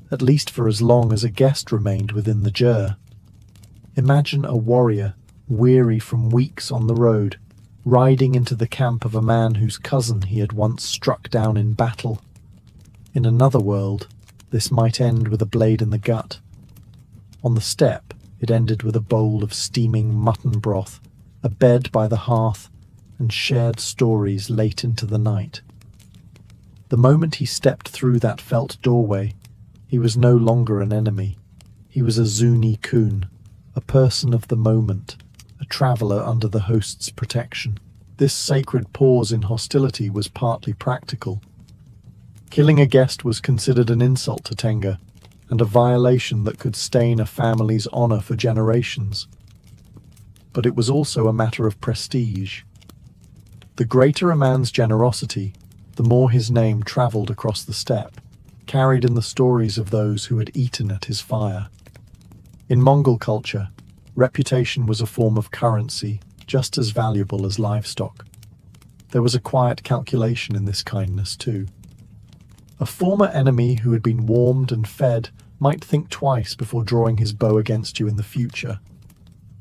Speaker 1: at least for as long as a guest remained within the jar. Imagine a warrior, weary from weeks on the road, riding into the camp of a man whose cousin he had once struck down in battle. In another world, this might end with a blade in the gut. On the steppe, it ended with a bowl of steaming mutton broth, a bed by the hearth, and shared stories late into the night. The moment he stepped through that felt doorway, he was no longer an enemy. He was a Zuni kun, a person of the moment, a traveller under the host's protection. This sacred pause in hostility was partly practical. Killing a guest was considered an insult to Tenga, and a violation that could stain a family's honour for generations. But it was also a matter of prestige. The greater a man's generosity, the more his name travelled across the steppe, carried in the stories of those who had eaten at his fire. In Mongol culture, reputation was a form of currency just as valuable as livestock. There was a quiet calculation in this kindness too. A former enemy who had been warmed and fed might think twice before drawing his bow against you in the future.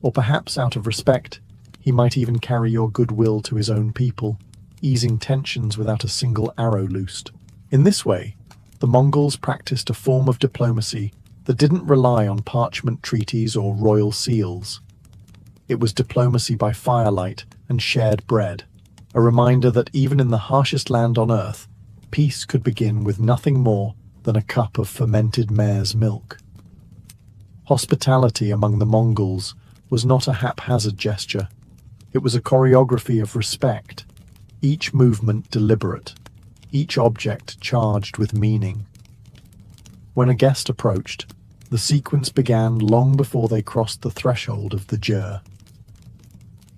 Speaker 1: Or perhaps out of respect, he might even carry your goodwill to his own people, easing tensions without a single arrow loosed. In this way, the Mongols practiced a form of diplomacy that didn't rely on parchment treaties or royal seals. It was diplomacy by firelight and shared bread, a reminder that even in the harshest land on earth, peace could begin with nothing more than a cup of fermented mare's milk. Hospitality among the Mongols was not a haphazard gesture. It was a choreography of respect, each movement deliberate, each object charged with meaning. When a guest approached, the sequence began long before they crossed the threshold of the jar.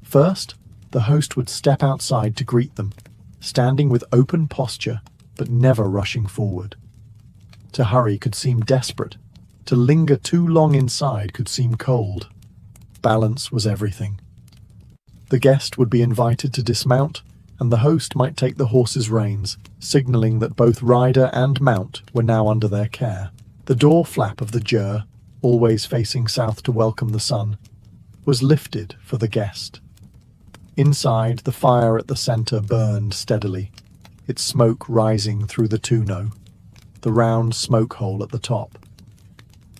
Speaker 1: First, the host would step outside to greet them, standing with open posture but never rushing forward. To hurry could seem desperate. To linger too long inside could seem cold. Balance was everything. The guest would be invited to dismount, and the host might take the horse's reins, signaling that both rider and mount were now under their care. The door flap of the jar, always facing south to welcome the sun, was lifted for the guest. Inside, the fire at the center burned steadily, its smoke rising through the tuno, the round smoke hole at the top.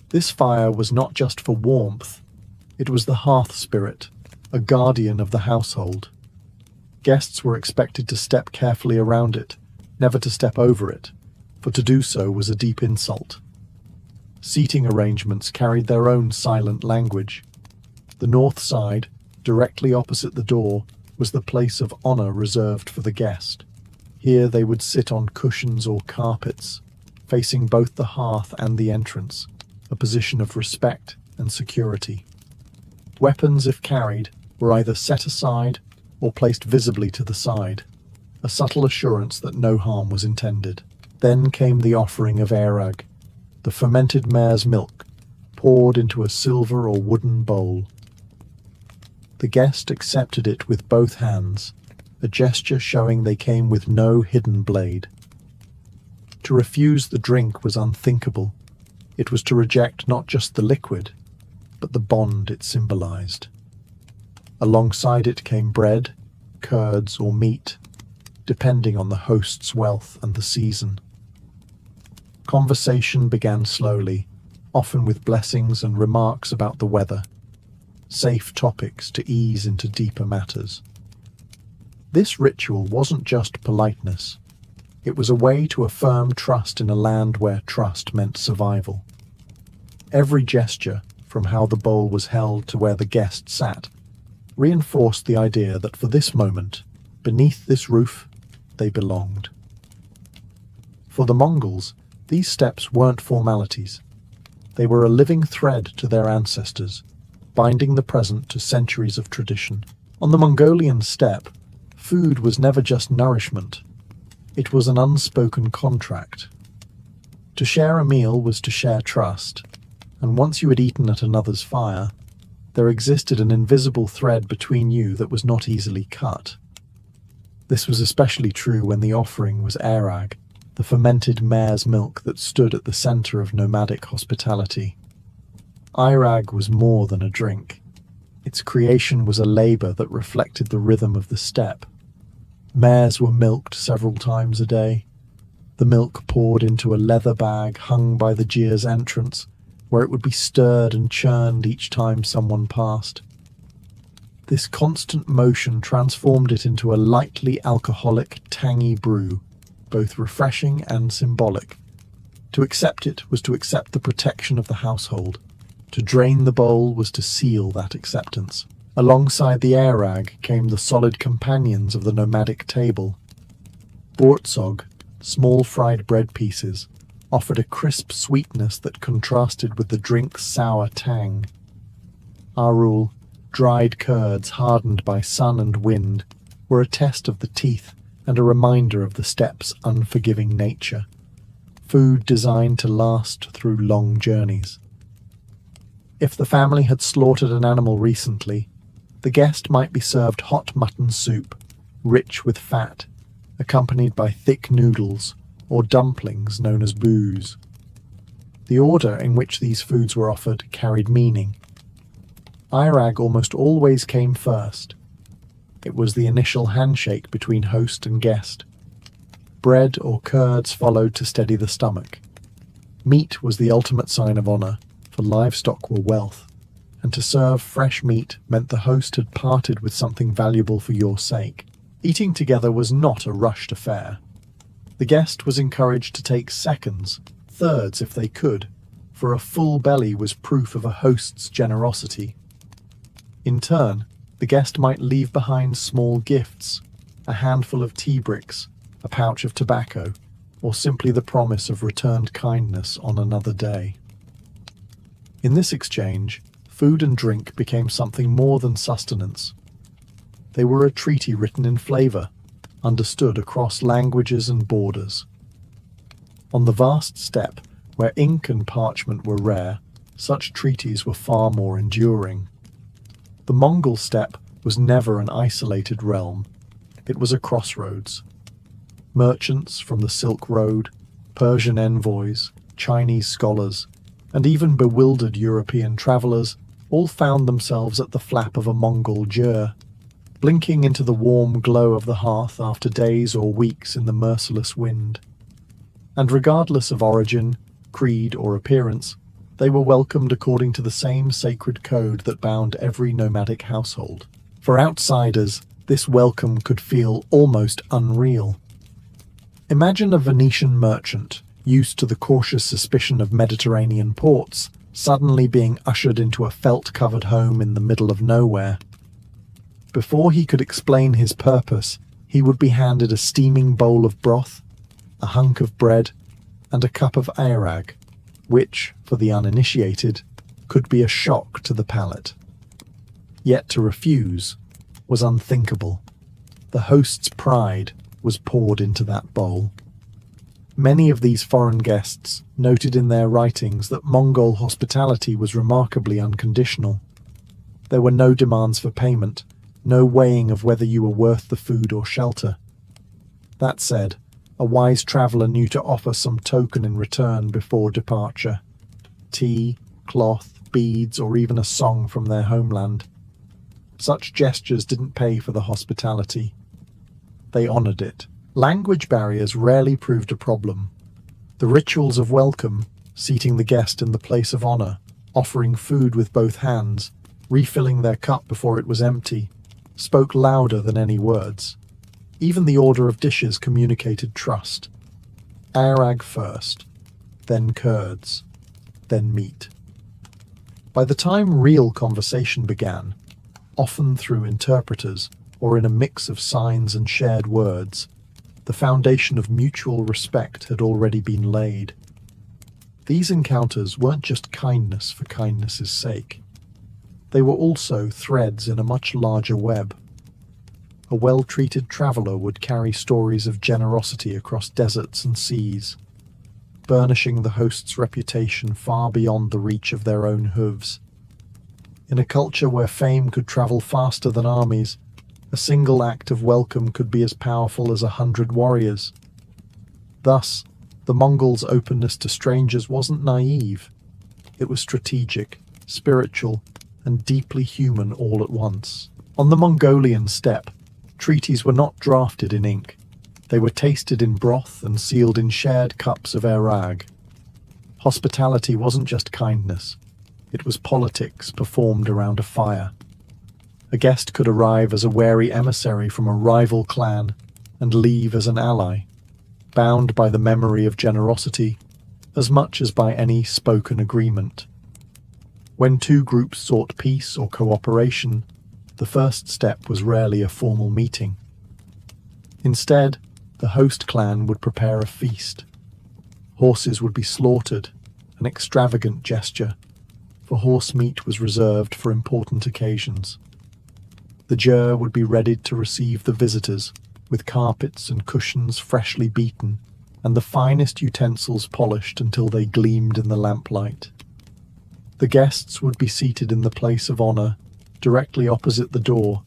Speaker 1: This fire was not just for warmth, it was the hearth spirit, a guardian of the household. Guests were expected to step carefully around it, never to step over it, for to do so was a deep insult. Seating arrangements carried their own silent language. The north side, directly opposite the door, was the place of honor reserved for the guest. Here they would sit on cushions or carpets, facing both the hearth and the entrance, a position of respect and security. Weapons, if carried, were either set aside or placed visibly to the side, a subtle assurance that no harm was intended. Then came the offering of airag, the fermented mare's milk, poured into a silver or wooden bowl. The guest accepted it with both hands, a gesture showing they came with no hidden blade. To refuse the drink was unthinkable. It was to reject not just the liquid, but the bond it symbolized. Alongside it came bread, curds, or meat, depending on the host's wealth and the season. Conversation began slowly, often with blessings and remarks about the weather, safe topics to ease into deeper matters. This ritual wasn't just politeness. It was a way to affirm trust in a land where trust meant survival. Every gesture, from how the bowl was held to where the guest sat, reinforced the idea that for this moment, beneath this roof, they belonged. For the Mongols, these steps weren't formalities. They were a living thread to their ancestors, binding the present to centuries of tradition. On the Mongolian steppe, food was never just nourishment. It was an unspoken contract. To share a meal was to share trust, and once you had eaten at another's fire, there existed an invisible thread between you that was not easily cut. This was especially true when the offering was airag, the fermented mare's milk that stood at the center of nomadic hospitality. Airag was more than a drink. Its creation was a labor that reflected the rhythm of the steppe. Mares were milked several times a day. The milk poured into a leather bag hung by the jeer's entrance, where it would be stirred and churned each time someone passed. This constant motion transformed it into a lightly alcoholic, tangy brew, both refreshing and symbolic. To accept it was to accept the protection of the household. To drain the bowl was to seal that acceptance. Alongside the airag came the solid companions of the nomadic table. Bortsog, small fried bread pieces, offered a crisp sweetness that contrasted with the drink's sour tang. Arul, dried curds hardened by sun and wind, were a test of the teeth and a reminder of the steppe's unforgiving nature. Food designed to last through long journeys. If the family had slaughtered an animal recently, the guest might be served hot mutton soup, rich with fat, accompanied by thick noodles or dumplings known as booze. The order in which these foods were offered carried meaning. Airag almost always came first. It was the initial handshake between host and guest. Bread or curds followed to steady the stomach. Meat was the ultimate sign of honor, for livestock were wealth, and to serve fresh meat meant the host had parted with something valuable for your sake. Eating together was not a rushed affair. The guest was encouraged to take seconds, thirds if they could, for a full belly was proof of a host's generosity. In turn, the guest might leave behind small gifts, a handful of tea bricks, a pouch of tobacco, or simply the promise of returned kindness on another day. In this exchange, food and drink became something more than sustenance. They were a treaty written in flavor, understood across languages and borders. On the vast steppe, where ink and parchment were rare, such treaties were far more enduring. The Mongol steppe was never an isolated realm. It was a crossroads. Merchants from the Silk Road, Persian envoys, Chinese scholars, and even bewildered European travelers all found themselves at the flap of a Mongol jeer, blinking into the warm glow of the hearth after days or weeks in the merciless wind. And regardless of origin, creed, or appearance, they were welcomed according to the same sacred code that bound every nomadic household. For outsiders, this welcome could feel almost unreal. Imagine a Venetian merchant, used to the cautious suspicion of Mediterranean ports, suddenly being ushered into a felt-covered home in the middle of nowhere. Before he could explain his purpose, he would be handed a steaming bowl of broth, a hunk of bread, and a cup of airag, which, for the uninitiated, could be a shock to the palate. Yet to refuse was unthinkable. The host's pride was poured into that bowl. Many of these foreign guests noted in their writings that Mongol hospitality was remarkably unconditional. There were no demands for payment, no weighing of whether you were worth the food or shelter. That said, a wise traveller knew to offer some token in return before departure. Tea, cloth, beads, or even a song from their homeland. Such gestures didn't pay for the hospitality. They honoured it. Language barriers rarely proved a problem. The rituals of welcome, seating the guest in the place of honour, offering food with both hands, refilling their cup before it was empty, spoke louder than any words. Even the order of dishes communicated trust. Airag first, then curds, then meat. By the time real conversation began, often through interpreters or in a mix of signs and shared words, the foundation of mutual respect had already been laid. These encounters weren't just kindness for kindness's sake. They were also threads in a much larger web. A well-treated traveller would carry stories of generosity across deserts and seas, burnishing the host's reputation far beyond the reach of their own hooves. In a culture where fame could travel faster than armies, a single act of welcome could be as powerful as 100 warriors. Thus, the Mongols' openness to strangers wasn't naive. It was strategic, spiritual, and deeply human all at once. On the Mongolian steppe, treaties were not drafted in ink. They were tasted in broth and sealed in shared cups of airag. Hospitality wasn't just kindness. It was politics performed around a fire. A guest could arrive as a wary emissary from a rival clan and leave as an ally, bound by the memory of generosity as much as by any spoken agreement. When two groups sought peace or cooperation, the first step was rarely a formal meeting. Instead, the host clan would prepare a feast. Horses would be slaughtered, an extravagant gesture, for horse meat was reserved for important occasions. The ger would be readied to receive the visitors, with carpets and cushions freshly beaten, and the finest utensils polished until they gleamed in the lamplight. The guests would be seated in the place of honour, directly opposite the door,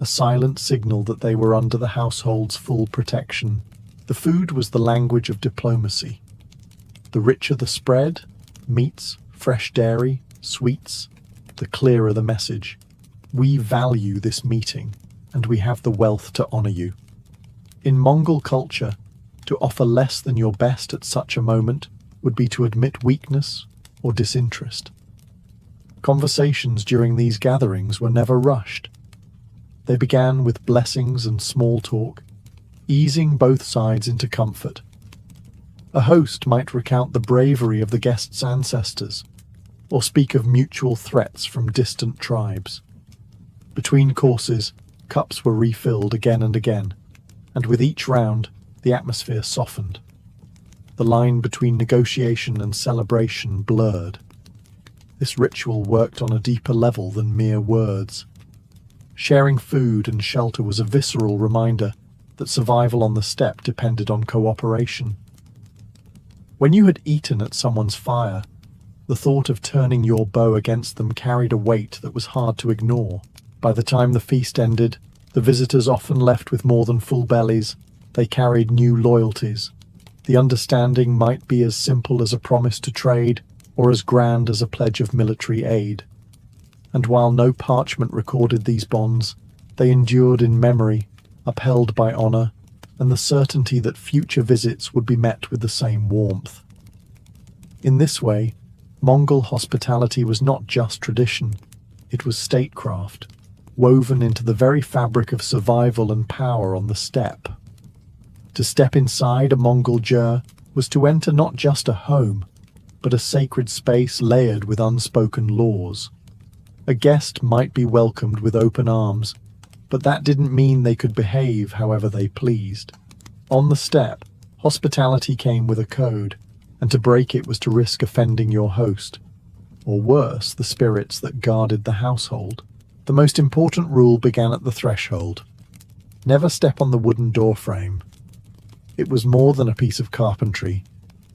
Speaker 1: a silent signal that they were under the household's full protection. The food was the language of diplomacy. The richer the spread, meats, fresh dairy, sweets, the clearer the message. We value this meeting, and we have the wealth to honour you. In Mongol culture, to offer less than your best at such a moment would be to admit weakness or disinterest. Conversations during these gatherings were never rushed. They began with blessings and small talk, easing both sides into comfort. A host might recount the bravery of the guest's ancestors, or speak of mutual threats from distant tribes. Between courses, cups were refilled again and again, and with each round, the atmosphere softened. The line between negotiation and celebration blurred. This ritual worked on a deeper level than mere words. Sharing food and shelter was a visceral reminder that survival on the steppe depended on cooperation. When you had eaten at someone's fire, the thought of turning your bow against them carried a weight that was hard to ignore. By the time the feast ended, the visitors often left with more than full bellies. They carried new loyalties. The understanding might be as simple as a promise to trade, or as grand as a pledge of military aid. And while no parchment recorded these bonds, they endured in memory, upheld by honour, and the certainty that future visits would be met with the same warmth. In this way, Mongol hospitality was not just tradition, it was statecraft, woven into the very fabric of survival and power on the steppe. To step inside a Mongol ger was to enter not just a home, but a sacred space layered with unspoken laws. A guest might be welcomed with open arms, but that didn't mean they could behave however they pleased. On the steppe, hospitality came with a code, and to break it was to risk offending your host, or worse, the spirits that guarded the household. The most important rule began at the threshold. Never step on the wooden doorframe. It was more than a piece of carpentry.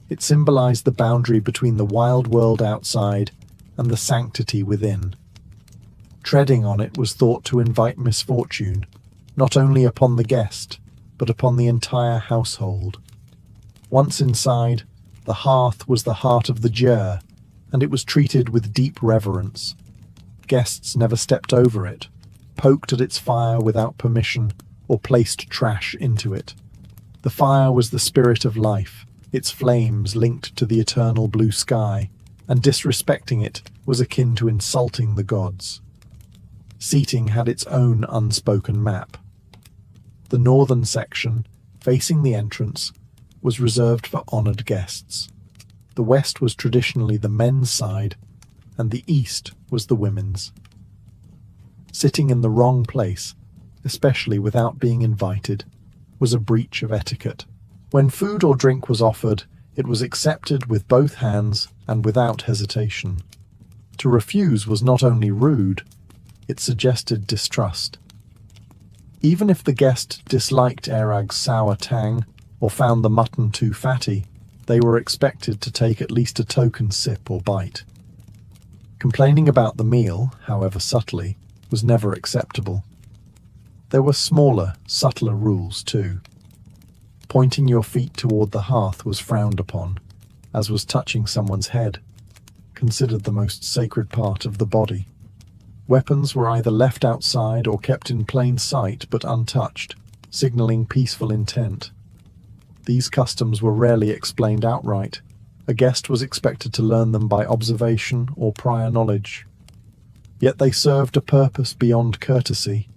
Speaker 1: It symbolized the boundary between the wild world outside and the sanctity within. Treading on it was thought to invite misfortune, not only upon the guest, but upon the entire household. Once inside, the hearth was the heart of the ger, and it was treated with deep reverence. Guests never stepped over it, poked at its fire without permission, or placed trash into it. The fire was the spirit of life, its flames linked to the eternal blue sky, and disrespecting it was akin to insulting the gods. Seating had its own unspoken map. The northern section, facing the entrance, was reserved for honoured guests. The west was traditionally the men's side, and the east was the women's. Sitting in the wrong place, especially without being invited, was a breach of etiquette. When food or drink was offered, it was accepted with both hands and without hesitation. To refuse was not only rude, it suggested distrust. Even if the guest disliked Erag's sour tang or found the mutton too fatty, they were expected to take at least a token sip or bite. Complaining about the meal, however subtly, was never acceptable. There were smaller, subtler rules too. Pointing your feet toward the hearth was frowned upon, as was touching someone's head, considered the most sacred part of the body. Weapons were either left outside or kept in plain sight but untouched, signaling peaceful intent. These customs were rarely explained outright. A guest was expected to learn them by observation or prior knowledge. Yet they served a purpose beyond courtesy.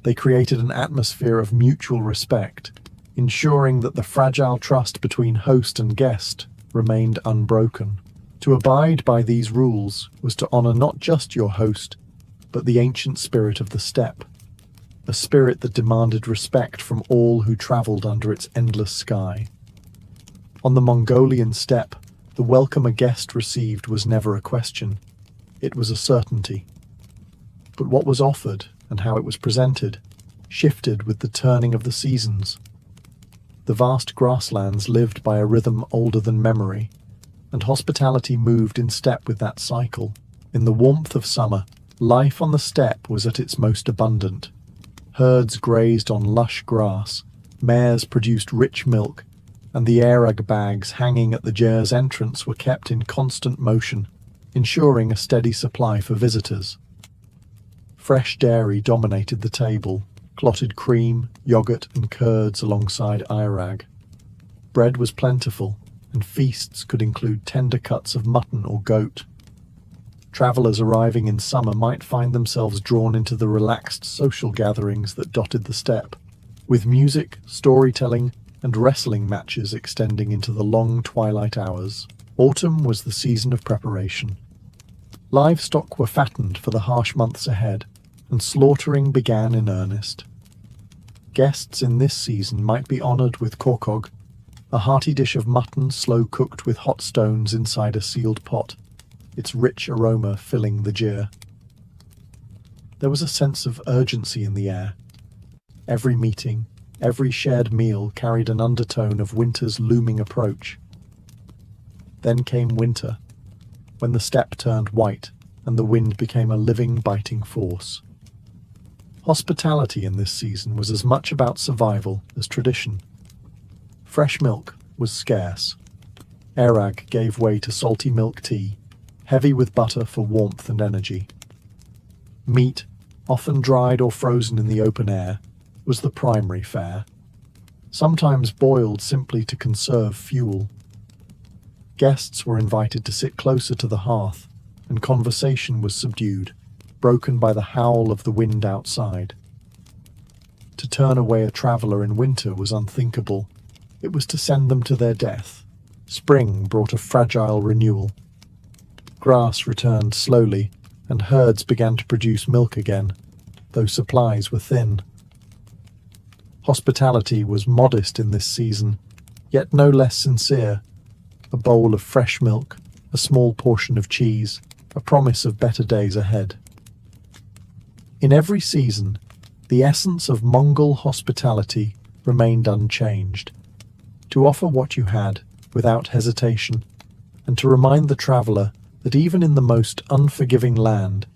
Speaker 1: They created an atmosphere of mutual respect, ensuring that the fragile trust between host and guest remained unbroken. To abide by these rules was to honor not just your host, but the ancient spirit of the steppe, a spirit that demanded respect from all who traveled under its endless sky. On the Mongolian steppe, the welcome a guest received was never a question. It was a certainty. But what was offered and how it was presented shifted with the turning of the seasons. The vast grasslands lived by a rhythm older than memory, and hospitality moved in step with that cycle. In the warmth of summer, life on the steppe was at its most abundant. Herds grazed on lush grass, mares produced rich milk, and the Erag bags hanging at the ger's entrance were kept in constant motion, ensuring a steady supply for visitors. Fresh dairy dominated the table, clotted cream, yogurt, and curds alongside Irag. Bread was plentiful, and feasts could include tender cuts of mutton or goat. Travelers arriving in summer might find themselves drawn into the relaxed social gatherings that dotted the steppe, with music, storytelling, and wrestling matches extending into the long twilight hours. Autumn was the season of preparation. Livestock were fattened for the harsh months ahead, and slaughtering began in earnest. Guests in this season might be honoured with korkog, a hearty dish of mutton slow-cooked with hot stones inside a sealed pot, its rich aroma filling the ger. There was a sense of urgency in the air. Every meeting, every shared meal carried an undertone of winter's looming approach. Then came winter, when the steppe turned white and the wind became a living, biting force. Hospitality in this season was as much about survival as tradition. Fresh milk was scarce. Erag gave way to salty milk tea, heavy with butter for warmth and energy. Meat, often dried or frozen in the open air, was the primary fare, sometimes boiled simply to conserve fuel. Guests were invited to sit closer to the hearth, and conversation was subdued, broken by the howl of the wind outside. To turn away a traveller in winter was unthinkable. It was to send them to their death. Spring brought a fragile renewal. Grass returned slowly, and herds began to produce milk again, though supplies were thin. Hospitality was modest in this season, yet no less sincere. A bowl of fresh milk, a small portion of cheese, a promise of better days ahead. In every season, the essence of Mongol hospitality remained unchanged. To offer what you had, without hesitation, and to remind the traveller that even in the most unforgiving land,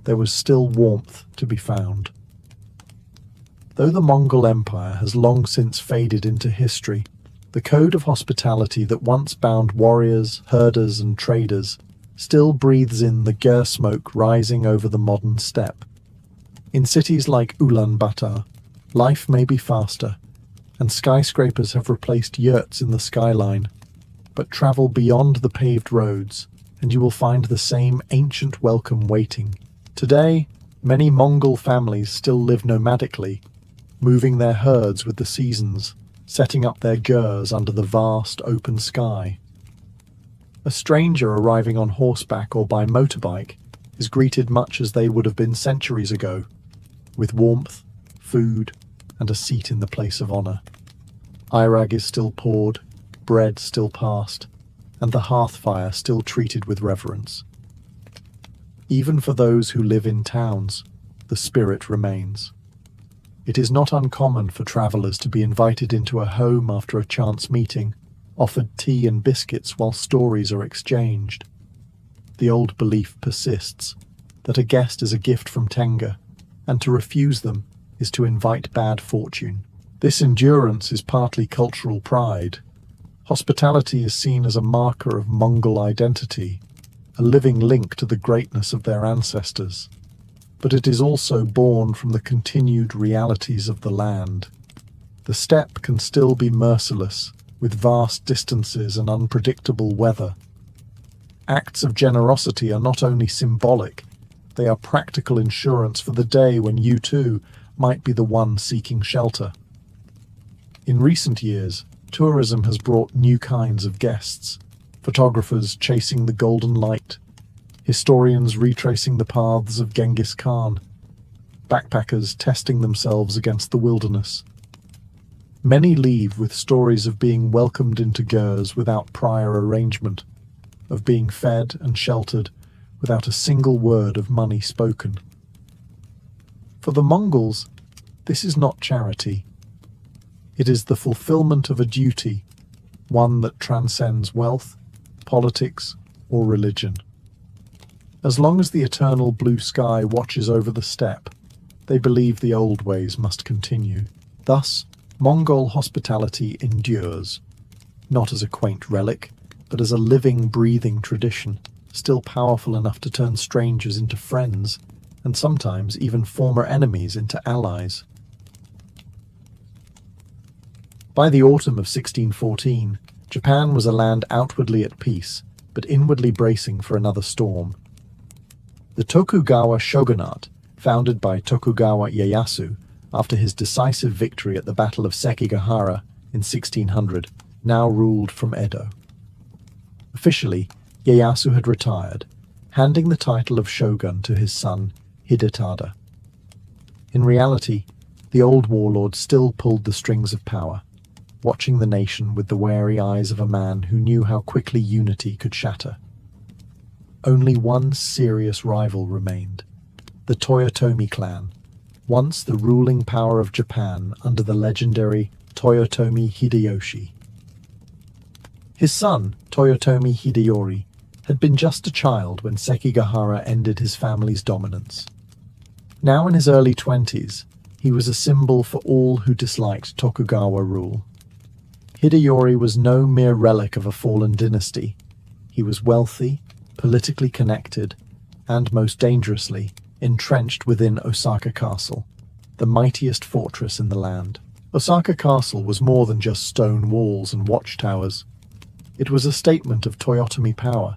Speaker 1: there was still warmth to be found. Though the Mongol Empire has long since faded into history, the code of hospitality that once bound warriors, herders, and traders still breathes in the gur smoke rising over the modern steppe. In cities like Ulaanbaatar, life may be faster, and skyscrapers have replaced yurts in the skyline, but travel beyond the paved roads, and you will find the same ancient welcome waiting. Today, many Mongol families still live nomadically, moving their herds with the seasons, setting up their gurs under the vast open sky. A stranger arriving on horseback or by motorbike is greeted much as they would have been centuries ago, with warmth, food, and a seat in the place of honour. Irag is still poured, bread still passed, and the hearth fire still treated with reverence. Even for those who live in towns, the spirit remains. It is not uncommon for travellers to be invited into a home after a chance meeting, offered tea and biscuits while stories are exchanged. The old belief persists that a guest is a gift from Tenga, and to refuse them is to invite bad fortune. This endurance is partly cultural pride. Hospitality is seen as a marker of Mongol identity, a living link to the greatness of their ancestors. But it is also born from the continued realities of the land. The steppe can still be merciless, with vast distances and unpredictable weather. Acts of generosity are not only symbolic, they are practical insurance for the day when you too might be the one seeking shelter. In recent years, tourism has brought new kinds of guests, photographers chasing the golden light, historians retracing the paths of Genghis Khan, backpackers testing themselves against the wilderness. Many leave with stories of being welcomed into gurs without prior arrangement, of being fed and sheltered without a single word of money spoken. For the Mongols, this is not charity. It is the fulfillment of a duty, one that transcends wealth, politics, or religion. As long as the eternal blue sky watches over the steppe, they believe the old ways must continue. Thus, Mongol hospitality endures, not as a quaint relic, but as a living, breathing tradition, still powerful enough to turn strangers into friends, and sometimes even former enemies into allies. By the autumn of 1614, Japan was a land outwardly at peace, but inwardly bracing for another storm. The Tokugawa shogunate, founded by Tokugawa Ieyasu after his decisive victory at the Battle of Sekigahara in 1600, now ruled from Edo. Officially, Ieyasu had retired, handing the title of shogun to his son Hidetada. In reality, the old warlord still pulled the strings of power, watching the nation with the wary eyes of a man who knew how quickly unity could shatter. Only one serious rival remained, the Toyotomi clan, once the ruling power of Japan under the legendary Toyotomi Hideyoshi. His son, Toyotomi Hideyori, had been just a child when Sekigahara ended his family's dominance. Now in his early 20s, he was a symbol for all who disliked Tokugawa rule. Hideyori was no mere relic of a fallen dynasty. He was wealthy, politically connected, and most dangerously, entrenched within Osaka Castle, the mightiest fortress in the land. Osaka Castle was more than just stone walls and watchtowers. It was a statement of Toyotomi power.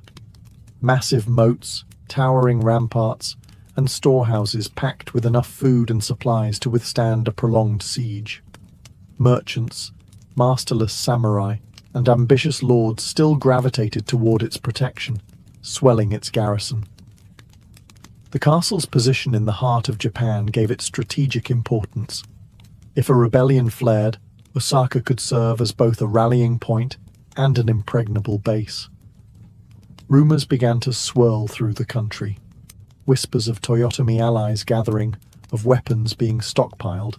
Speaker 1: Massive moats, towering ramparts, and storehouses packed with enough food and supplies to withstand a prolonged siege. Merchants, masterless samurai, and ambitious lords still gravitated toward its protection, swelling its garrison. The castle's position in the heart of Japan gave it strategic importance. If a rebellion flared, Osaka could serve as both a rallying point and an impregnable base. Rumors began to swirl through the country. Whispers of Toyotomi allies gathering, of weapons being stockpiled,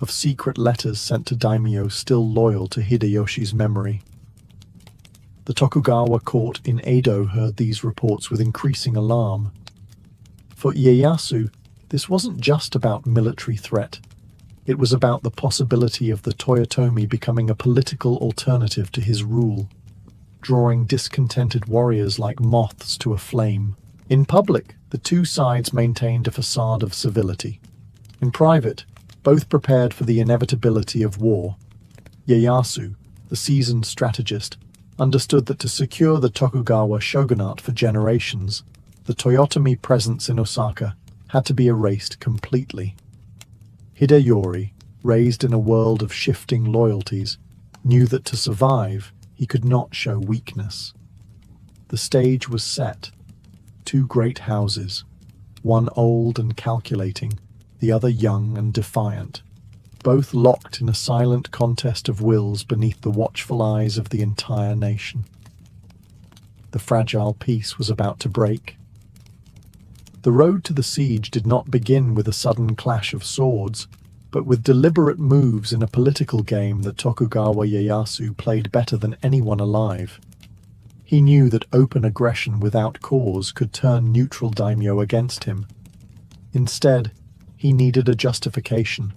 Speaker 1: of secret letters sent to daimyo still loyal to Hideyoshi's memory. The Tokugawa court in Edo heard these reports with increasing alarm. For Ieyasu, this wasn't just about military threat. It was about the possibility of the Toyotomi becoming a political alternative to his rule, drawing discontented warriors like moths to a flame. In public, the two sides maintained a facade of civility. In private, both prepared for the inevitability of war. Ieyasu, the seasoned strategist, understood that to secure the Tokugawa shogunate for generations, the Toyotomi presence in Osaka had to be erased completely. Hideyori, raised in a world of shifting loyalties, knew that to survive, he could not show weakness. The stage was set. Two great houses, one old and calculating, the other young and defiant, both locked in a silent contest of wills beneath the watchful eyes of the entire nation. The fragile peace was about to break. The road to the siege did not begin with a sudden clash of swords, but with deliberate moves in a political game that Tokugawa Ieyasu played better than anyone alive. He knew that open aggression without cause could turn neutral daimyo against him. Instead, he needed a justification,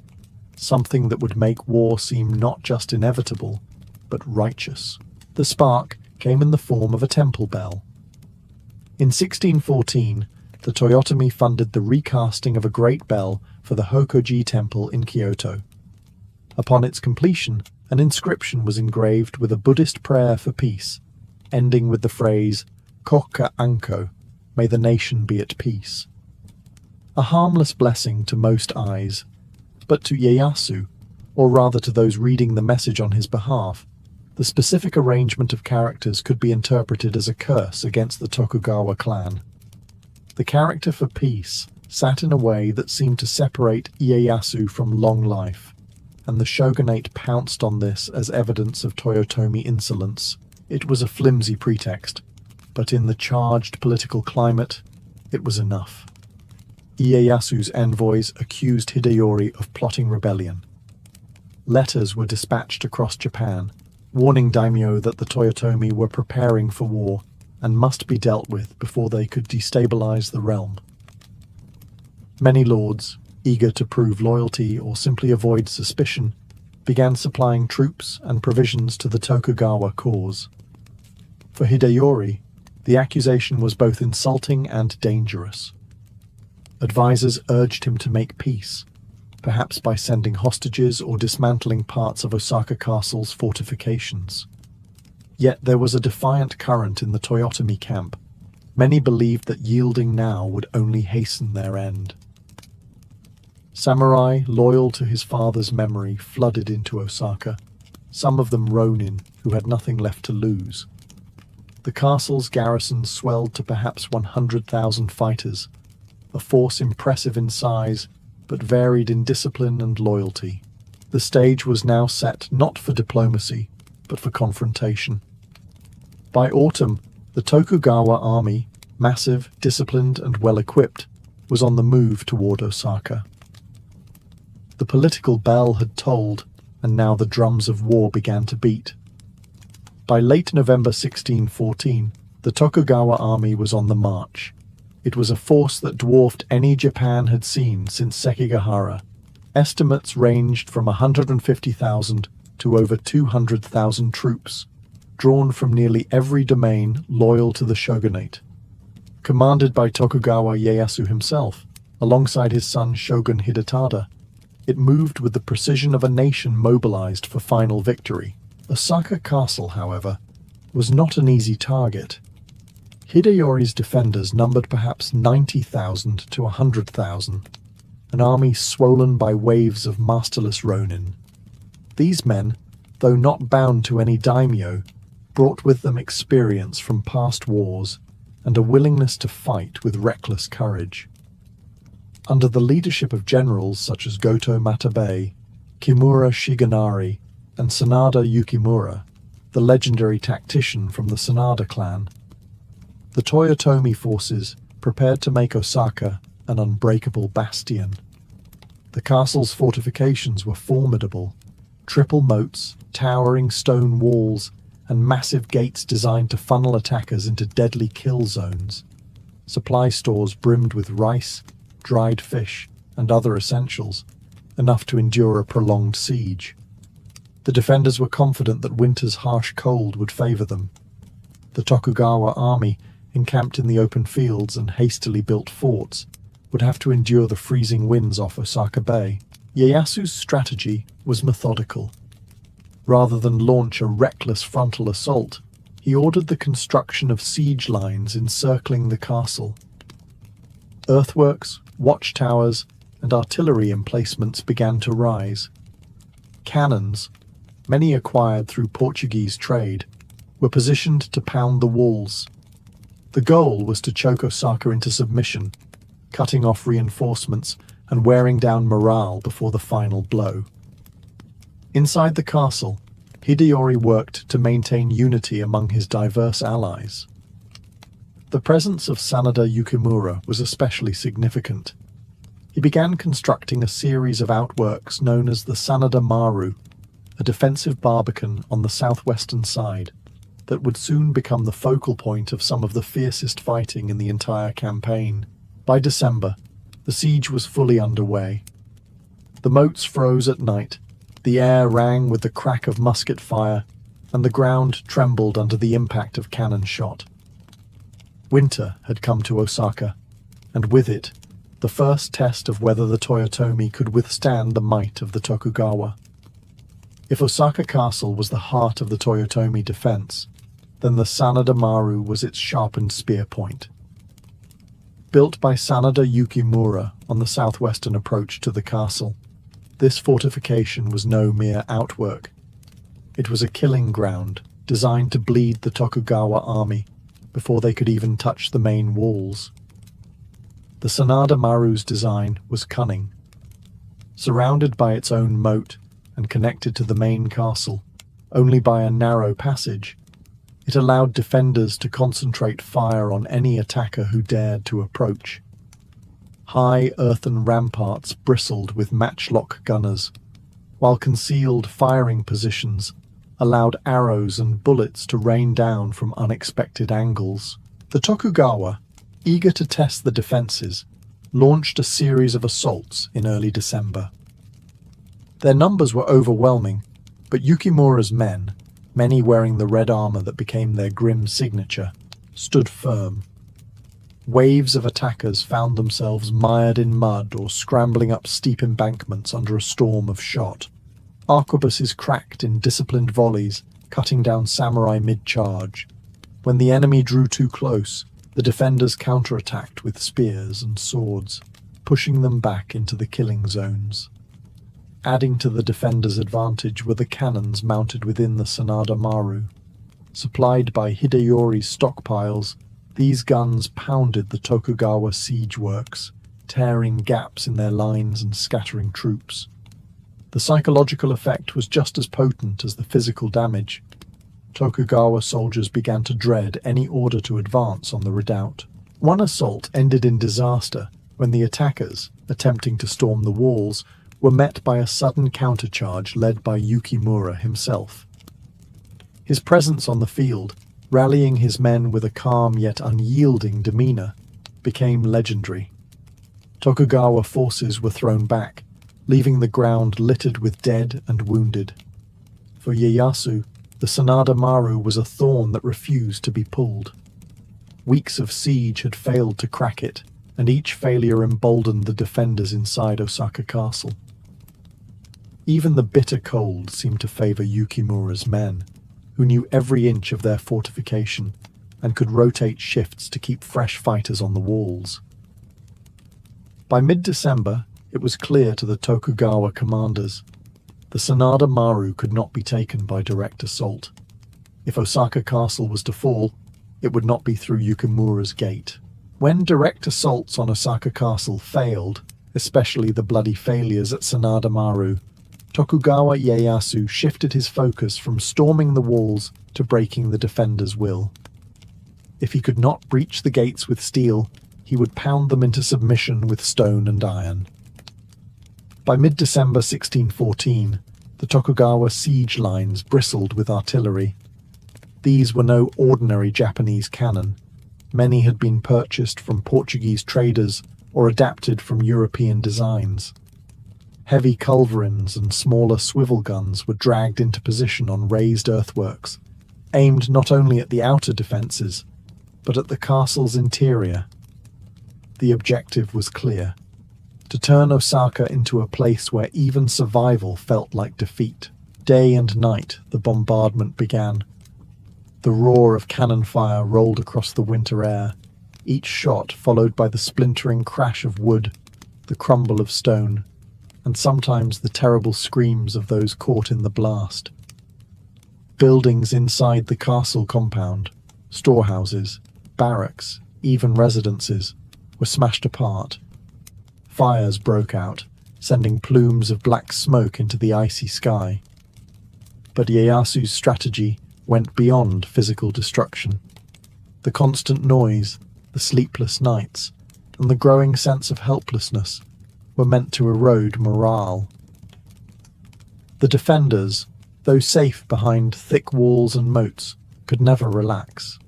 Speaker 1: something that would make war seem not just inevitable, but righteous. The spark came in the form of a temple bell. In 1614, the Toyotomi funded the recasting of a great bell for the Hokoji Temple in Kyoto. Upon its completion, an inscription was engraved with a Buddhist prayer for peace, ending with the phrase, Kokka Anko, may the nation be at peace. A harmless blessing to most eyes, but to Ieyasu, or rather to those reading the message on his behalf, the specific arrangement of characters could be interpreted as a curse against the Tokugawa clan. The character for peace sat in a way that seemed to separate Ieyasu from long life, and the shogunate pounced on this as evidence of Toyotomi insolence. It was a flimsy pretext, but in the charged political climate, it was enough. Ieyasu's envoys accused Hideyori of plotting rebellion. Letters were dispatched across Japan, warning daimyo that the Toyotomi were preparing for war and must be dealt with before they could destabilize the realm. Many lords, eager to prove loyalty or simply avoid suspicion, began supplying troops and provisions to the Tokugawa cause. For Hideyori, the accusation was both insulting and dangerous. Advisors urged him to make peace, perhaps by sending hostages or dismantling parts of Osaka Castle's fortifications. Yet there was a defiant current in the Toyotomi camp. Many believed that yielding now would only hasten their end. Samurai, loyal to his father's memory, flooded into Osaka, some of them ronin who had nothing left to lose. The castle's garrison swelled to perhaps 100,000 fighters, a force impressive in size, but varied in discipline and loyalty. The stage was now set not for diplomacy, but for confrontation. By autumn, the Tokugawa army, massive, disciplined, and well-equipped, was on the move toward Osaka. The political bell had tolled, and now the drums of war began to beat. By late November 1614, the Tokugawa army was on the march. It was a force that dwarfed any Japan had seen since Sekigahara. Estimates ranged from 150,000 to over 200,000 troops, drawn from nearly every domain loyal to the shogunate. Commanded by Tokugawa Ieyasu himself, alongside his son Shogun Hidetada, it moved with the precision of a nation mobilized for final victory. Osaka Castle, however, was not an easy target. Hideyori's defenders numbered perhaps 90,000 to 100,000, an army swollen by waves of masterless ronin. These men, though not bound to any daimyo, brought with them experience from past wars and a willingness to fight with reckless courage. Under the leadership of generals such as Goto Matabe, Kimura Shigenari, and Sanada Yukimura, the legendary tactician from the Sanada clan, the Toyotomi forces prepared to make Osaka an unbreakable bastion. The castle's fortifications were formidable: triple moats, towering stone walls, and massive gates designed to funnel attackers into deadly kill zones. Supply stores brimmed with rice, dried fish, and other essentials, enough to endure a prolonged siege. The defenders were confident that winter's harsh cold would favor them. The Tokugawa army, encamped in the open fields and hastily built forts, would have to endure the freezing winds off Osaka Bay. Ieyasu's strategy was methodical. Rather than launch a reckless frontal assault, he ordered the construction of siege lines encircling the castle. Earthworks, watchtowers, and artillery emplacements began to rise. Cannons, many acquired through Portuguese trade, were positioned to pound the walls. The goal was to choke Osaka into submission, cutting off reinforcements and wearing down morale before the final blow. Inside the castle, Hideyori worked to maintain unity among his diverse allies. The presence of Sanada Yukimura was especially significant. He began constructing a series of outworks known as the Sanada Maru, a defensive barbican on the southwestern side that would soon become the focal point of some of the fiercest fighting in the entire campaign. By December, the siege was fully underway. The moats froze at night, the air rang with the crack of musket fire, and the ground trembled under the impact of cannon shot. Winter had come to Osaka, and with it, the first test of whether the Toyotomi could withstand the might of the Tokugawa. If Osaka Castle was the heart of the Toyotomi defense, then the Sanada Maru was its sharpened spear point. Built by Sanada Yukimura on the southwestern approach to the castle, this fortification was no mere outwork. It was a killing ground designed to bleed the Tokugawa army before they could even touch the main walls. The Sanada Maru's design was cunning. Surrounded by its own moat and connected to the main castle only by a narrow passage, it allowed defenders to concentrate fire on any attacker who dared to approach. High earthen ramparts bristled with matchlock gunners, while concealed firing positions allowed arrows and bullets to rain down from unexpected angles. The Tokugawa, eager to test the defenses, launched a series of assaults in early December. Their numbers were overwhelming, but Yukimura's men, many wearing the red armor that became their grim signature, stood firm. Waves of attackers found themselves mired in mud or scrambling up steep embankments under a storm of shot. Arquebuses cracked in disciplined volleys, cutting down samurai mid-charge. When the enemy drew too close, the defenders counterattacked with spears and swords, pushing them back into the killing zones. Adding to the defenders' advantage were the cannons mounted within the Sanada Maru. Supplied by Hideyori's stockpiles, these guns pounded the Tokugawa siege works, tearing gaps in their lines and scattering troops. The psychological effect was just as potent as the physical damage. Tokugawa soldiers began to dread any order to advance on the redoubt. One assault ended in disaster when the attackers, attempting to storm the walls, were met by a sudden countercharge led by Yukimura himself. His presence on the field, rallying his men with a calm yet unyielding demeanor, became legendary. Tokugawa forces were thrown back, leaving the ground littered with dead and wounded. For Ieyasu, the Sanada Maru was a thorn that refused to be pulled. Weeks of siege had failed to crack it, and each failure emboldened the defenders inside Osaka Castle. Even the bitter cold seemed to favor Yukimura's men, who knew every inch of their fortification and could rotate shifts to keep fresh fighters on the walls. By mid-December, it was clear to the Tokugawa commanders the Sanada Maru could not be taken by direct assault. If Osaka Castle was to fall, it would not be through Yukimura's gate. When direct assaults on Osaka Castle failed, especially the bloody failures at Sanada Maru, Tokugawa Ieyasu shifted his focus from storming the walls to breaking the defenders' will. If he could not breach the gates with steel, he would pound them into submission with stone and iron. By mid-December 1614, the Tokugawa siege lines bristled with artillery. These were no ordinary Japanese cannon. Many had been purchased from Portuguese traders or adapted from European designs. Heavy culverins and smaller swivel guns were dragged into position on raised earthworks, aimed not only at the outer defences, but at the castle's interior. The objective was clear: to turn Osaka into a place where even survival felt like defeat. Day and night the bombardment began. The roar of cannon fire rolled across the winter air, each shot followed by the splintering crash of wood, the crumble of stone, and sometimes the terrible screams of those caught in the blast. Buildings inside the castle compound, storehouses, barracks, even residences, were smashed apart. Fires broke out, sending plumes of black smoke into the icy sky. But Ieyasu's strategy went beyond physical destruction. The constant noise, the sleepless nights, and the growing sense of helplessness were meant to erode morale. The defenders, though safe behind thick walls and moats, could never relax.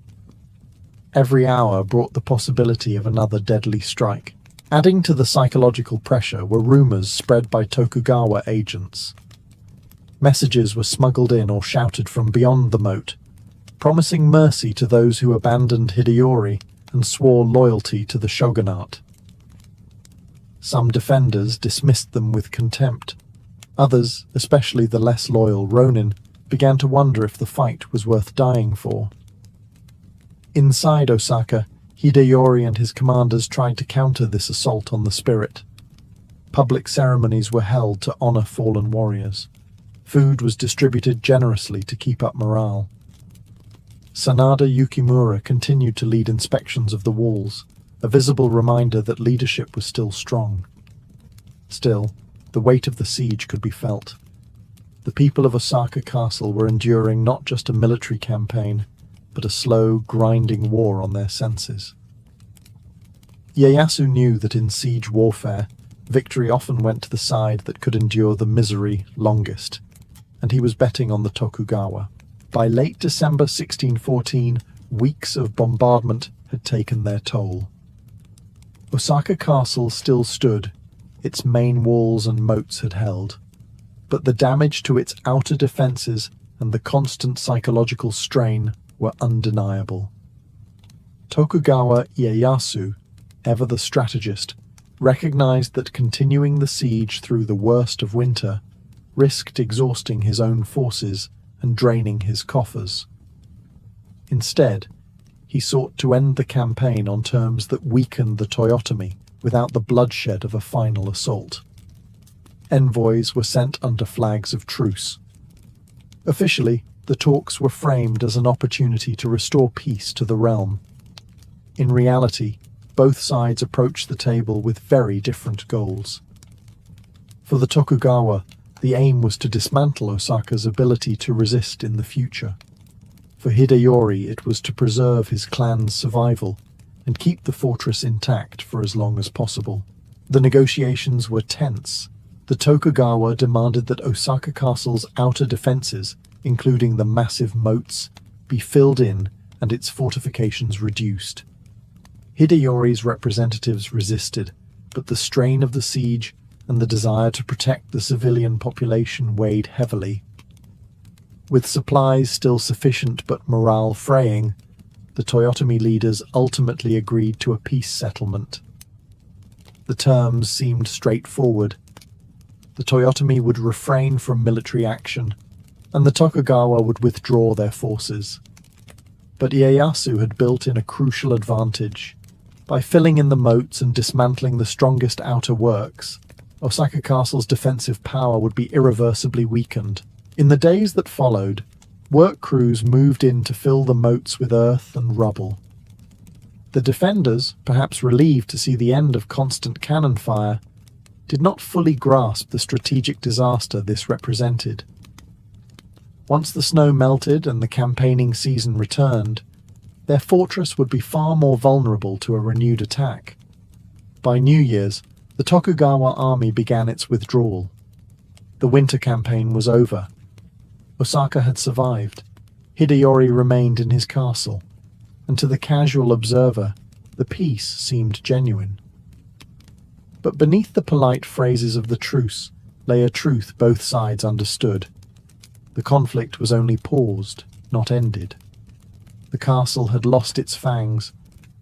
Speaker 1: Every hour brought the possibility of another deadly strike. Adding to the psychological pressure were rumors spread by Tokugawa agents. Messages were smuggled in or shouted from beyond the moat, promising mercy to those who abandoned Hideyori and swore loyalty to the shogunate. Some defenders dismissed them with contempt. Others, especially the less loyal Ronin, began to wonder if the fight was worth dying for. Inside Osaka, Hideyori and his commanders tried to counter this assault on the spirit. Public ceremonies were held to honor fallen warriors. Food was distributed generously to keep up morale. Sanada Yukimura continued to lead inspections of the walls, a visible reminder that leadership was still strong. Still, the weight of the siege could be felt. The people of Osaka Castle were enduring not just a military campaign, but a slow, grinding war on their senses. Ieyasu knew that in siege warfare, victory often went to the side that could endure the misery longest, and he was betting on the Tokugawa. By late December 1614, weeks of bombardment had taken their toll. Osaka Castle still stood, its main walls and moats had held, but the damage to its outer defences and the constant psychological strain were undeniable. Tokugawa Ieyasu, ever the strategist, recognized that continuing the siege through the worst of winter risked exhausting his own forces and draining his coffers. Instead, he sought to end the campaign on terms that weakened the Toyotomi without the bloodshed of a final assault. Envoys were sent under flags of truce. Officially, the talks were framed as an opportunity to restore peace to the realm. In reality, both sides approached the table with very different goals. For the Tokugawa, the aim was to dismantle Osaka's ability to resist in the future. For Hideyori, it was to preserve his clan's survival and keep the fortress intact for as long as possible. The negotiations were tense. The Tokugawa demanded that Osaka Castle's outer defences, including the massive moats, be filled in and its fortifications reduced. Hideyori's representatives resisted, but the strain of the siege and the desire to protect the civilian population weighed heavily. With supplies still sufficient but morale fraying, the Toyotomi leaders ultimately agreed to a peace settlement. The terms seemed straightforward. The Toyotomi would refrain from military action, and the Tokugawa would withdraw their forces. But Ieyasu had built in a crucial advantage. By filling in the moats and dismantling the strongest outer works, Osaka Castle's defensive power would be irreversibly weakened. In the days that followed, work crews moved in to fill the moats with earth and rubble. The defenders, perhaps relieved to see the end of constant cannon fire, did not fully grasp the strategic disaster this represented. Once the snow melted and the campaigning season returned, their fortress would be far more vulnerable to a renewed attack. By New Year's, the Tokugawa army began its withdrawal. The winter campaign was over. Osaka had survived. Hideyori remained in his castle, and to the casual observer, the peace seemed genuine. But beneath the polite phrases of the truce lay a truth both sides understood. The conflict was only paused, not ended. The castle had lost its fangs,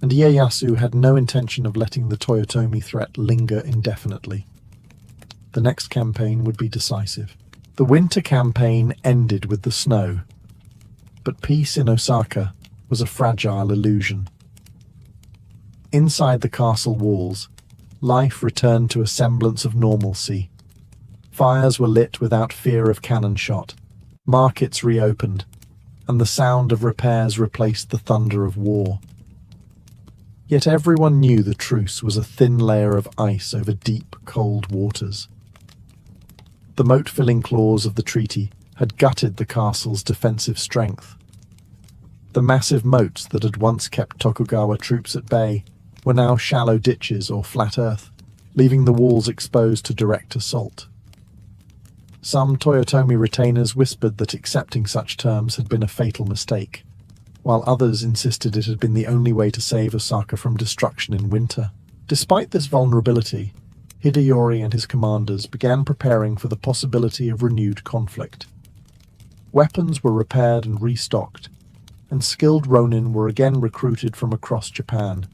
Speaker 1: and Ieyasu had no intention of letting the Toyotomi threat linger indefinitely. The next campaign would be decisive. The winter campaign ended with the snow, but peace in Osaka was a fragile illusion. Inside the castle walls, life returned to a semblance of normalcy. Fires were lit without fear of cannon shot, markets reopened, and the sound of repairs replaced the thunder of war. Yet everyone knew the truce was a thin layer of ice over deep, cold waters. The moat-filling clause of the treaty had gutted the castle's defensive strength. The massive moats that had once kept Tokugawa troops at bay were now shallow ditches or flat earth, leaving the walls exposed to direct assault. Some Toyotomi retainers whispered that accepting such terms had been a fatal mistake, while others insisted it had been the only way to save Osaka from destruction in winter. Despite this vulnerability, Hideyori and his commanders began preparing for the possibility of renewed conflict. Weapons were repaired and restocked, and skilled ronin were again recruited from across Japan.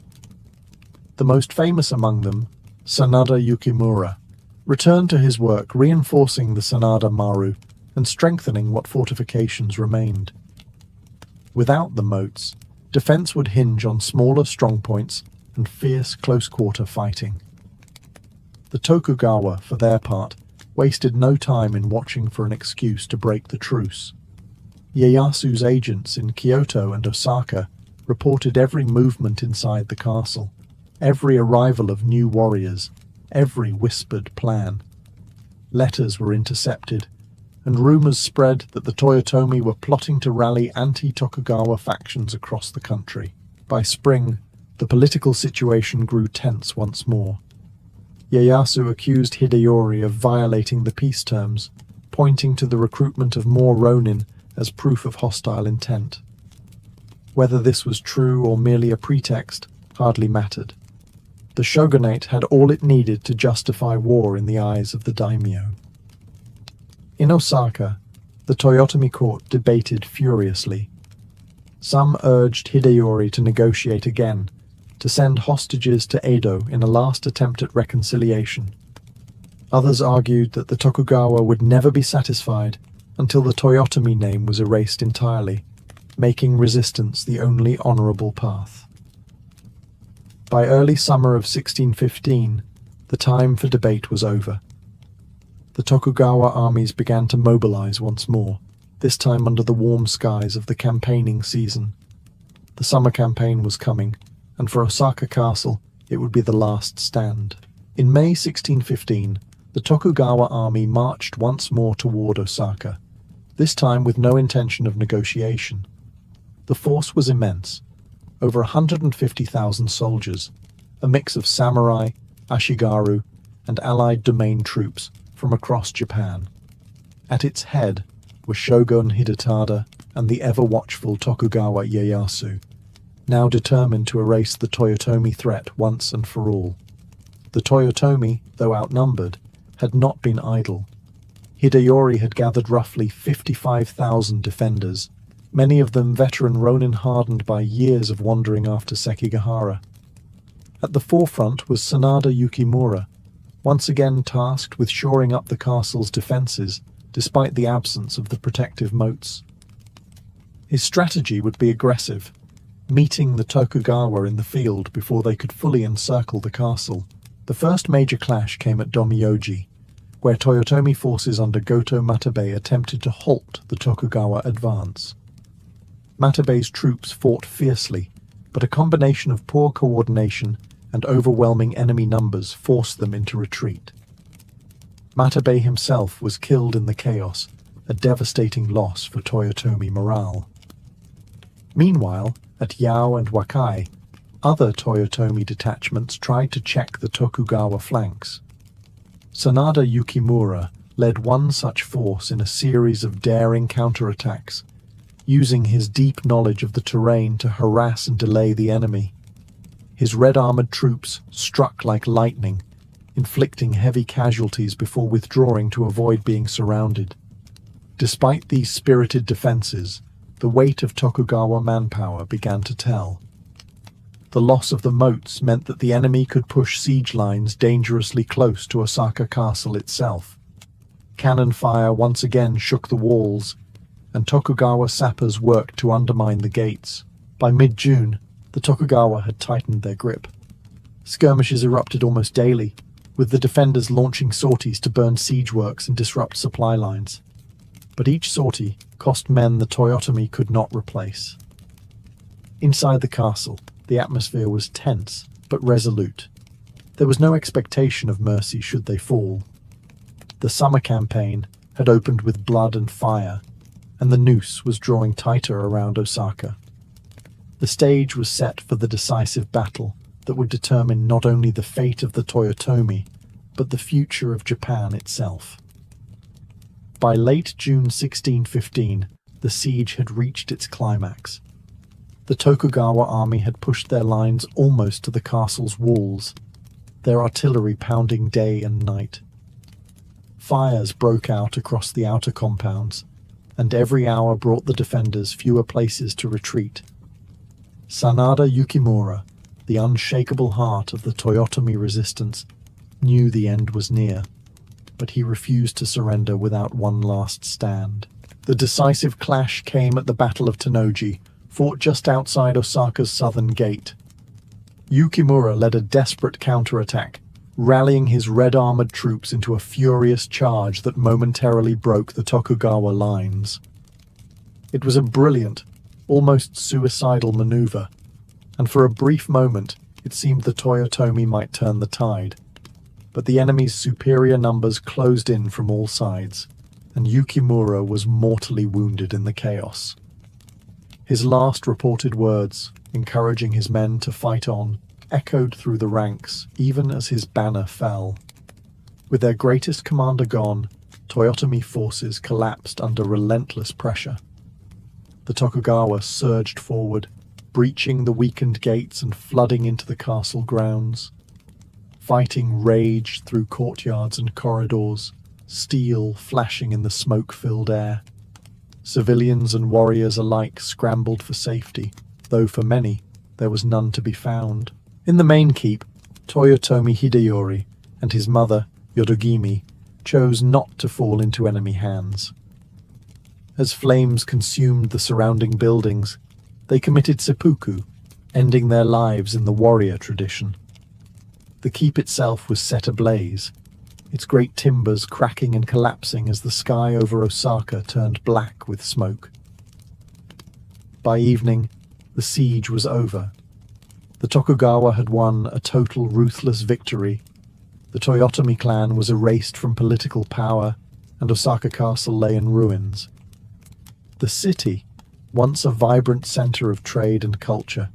Speaker 1: The most famous among them, Sanada Yukimura, returned to his work reinforcing the Sanada Maru and strengthening what fortifications remained. Without the moats, defense would hinge on smaller strongpoints and fierce close-quarter fighting. The Tokugawa, for their part, wasted no time in watching for an excuse to break the truce. Ieyasu's agents in Kyoto and Osaka reported every movement inside the castle, every arrival of new warriors, every whispered plan. Letters were intercepted, and rumors spread that the Toyotomi were plotting to rally anti-Tokugawa factions across the country. By spring, the political situation grew tense once more. Ieyasu accused Hideyori of violating the peace terms, pointing to the recruitment of more ronin as proof of hostile intent. Whether this was true or merely a pretext hardly mattered. The shogunate had all it needed to justify war in the eyes of the daimyo. In Osaka, the Toyotomi court debated furiously. Some urged Hideyori to negotiate again, to send hostages to Edo in a last attempt at reconciliation. Others argued that the Tokugawa would never be satisfied until the Toyotomi name was erased entirely, making resistance the only honorable path. By early summer of 1615, the time for debate was over. The Tokugawa armies began to mobilize once more, this time under the warm skies of the campaigning season. The summer campaign was coming, and for Osaka Castle, it would be the last stand. In May 1615, the Tokugawa army marched once more toward Osaka, this time with no intention of negotiation. The force was immense, over 150,000 soldiers, a mix of samurai, ashigaru, and allied domain troops from across Japan. At its head were Shogun Hidetada and the ever-watchful Tokugawa Ieyasu, now determined to erase the Toyotomi threat once and for all. The Toyotomi, though outnumbered, had not been idle. Hideyori had gathered roughly 55,000 defenders, many of them veteran ronin hardened by years of wandering after Sekigahara. At the forefront was Sanada Yukimura, once again tasked with shoring up the castle's defences, despite the absence of the protective moats. His strategy would be aggressive, meeting the Tokugawa in the field before they could fully encircle the castle. The first major clash came at Domyoji, where Toyotomi forces under Goto Matabe attempted to halt the Tokugawa advance. Matabe's troops fought fiercely, but a combination of poor coordination and overwhelming enemy numbers forced them into retreat. Matabe himself was killed in the chaos, a devastating loss for Toyotomi morale. Meanwhile, at Yao and Wakai, other Toyotomi detachments tried to check the Tokugawa flanks. Sanada Yukimura led one such force in a series of daring counterattacks, using his deep knowledge of the terrain to harass and delay the enemy. His red-armored troops struck like lightning, inflicting heavy casualties before withdrawing to avoid being surrounded. Despite these spirited defenses, the weight of Tokugawa manpower began to tell. The loss of the moats meant that the enemy could push siege lines dangerously close to Osaka Castle itself. Cannon fire once again shook the walls, and Tokugawa sappers worked to undermine the gates. By mid-June, the Tokugawa had tightened their grip. Skirmishes erupted almost daily, with the defenders launching sorties to burn siege works and disrupt supply lines. But each sortie cost men the Toyotomi could not replace. Inside the castle, the atmosphere was tense, but resolute. There was no expectation of mercy should they fall. The summer campaign had opened with blood and fire, and the noose was drawing tighter around Osaka. The stage was set for the decisive battle that would determine not only the fate of the Toyotomi, but the future of Japan itself. By late June 1615, the siege had reached its climax. The Tokugawa army had pushed their lines almost to the castle's walls, their artillery pounding day and night. Fires broke out across the outer compounds, and every hour brought the defenders fewer places to retreat. Sanada Yukimura, the unshakable heart of the Toyotomi resistance, knew the end was near, but he refused to surrender without one last stand. The decisive clash came at the Battle of Tennoji, fought just outside Osaka's southern gate. Yukimura led a desperate counterattack, rallying his red-armored troops into a furious charge that momentarily broke the Tokugawa lines. It was a brilliant, almost suicidal maneuver, and for a brief moment it seemed the Toyotomi might turn the tide. But the enemy's superior numbers closed in from all sides, and Yukimura was mortally wounded in the chaos. His last reported words, encouraging his men to fight on, echoed through the ranks even as his banner fell. With their greatest commander gone, Toyotomi forces collapsed under relentless pressure. The Tokugawa surged forward, breaching the weakened gates and flooding into the castle grounds. Fighting raged through courtyards and corridors, steel flashing in the smoke-filled air. Civilians and warriors alike scrambled for safety, though for many there was none to be found. In the main keep, Toyotomi Hideyori and his mother, Yodogimi, chose not to fall into enemy hands. As flames consumed the surrounding buildings, they committed seppuku, ending their lives in the warrior tradition. The keep itself was set ablaze, its great timbers cracking and collapsing as the sky over Osaka turned black with smoke. By evening, the siege was over. The Tokugawa had won a total ruthless victory. The Toyotomi clan was erased from political power, and Osaka Castle lay in ruins. The city, once a vibrant center of trade and culture,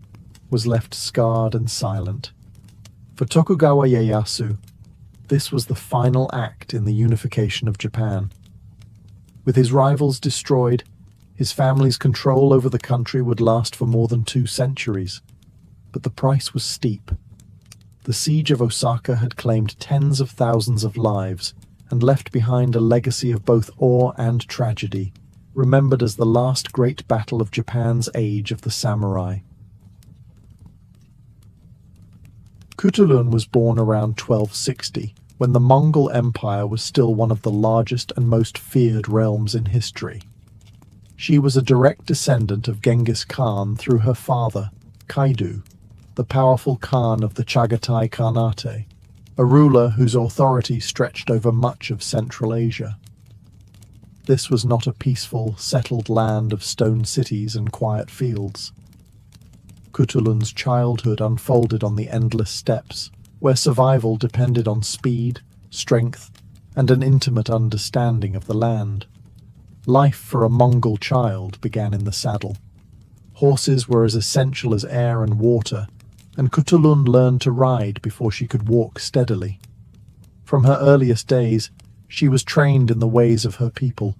Speaker 1: was left scarred and silent. For Tokugawa Ieyasu, this was the final act in the unification of Japan. With his rivals destroyed, his family's control over the country would last for more than 2 centuries. But the price was steep. The Siege of Osaka had claimed tens of thousands of lives and left behind a legacy of both awe and tragedy, remembered as the last great battle of Japan's age of the samurai. Khutulun was born around 1260, when the Mongol Empire was still one of the largest and most feared realms in history. She was a direct descendant of Genghis Khan through her father, Kaidu, the powerful Khan of the Chagatai Khanate, a ruler whose authority stretched over much of Central Asia. This was not a peaceful, settled land of stone cities and quiet fields. Khutulun's childhood unfolded on the endless steppes, where survival depended on speed, strength, and an intimate understanding of the land. Life for a Mongol child began in the saddle. Horses were as essential as air and water, and Khutulun learned to ride before she could walk steadily. From her earliest days, she was trained in the ways of her people,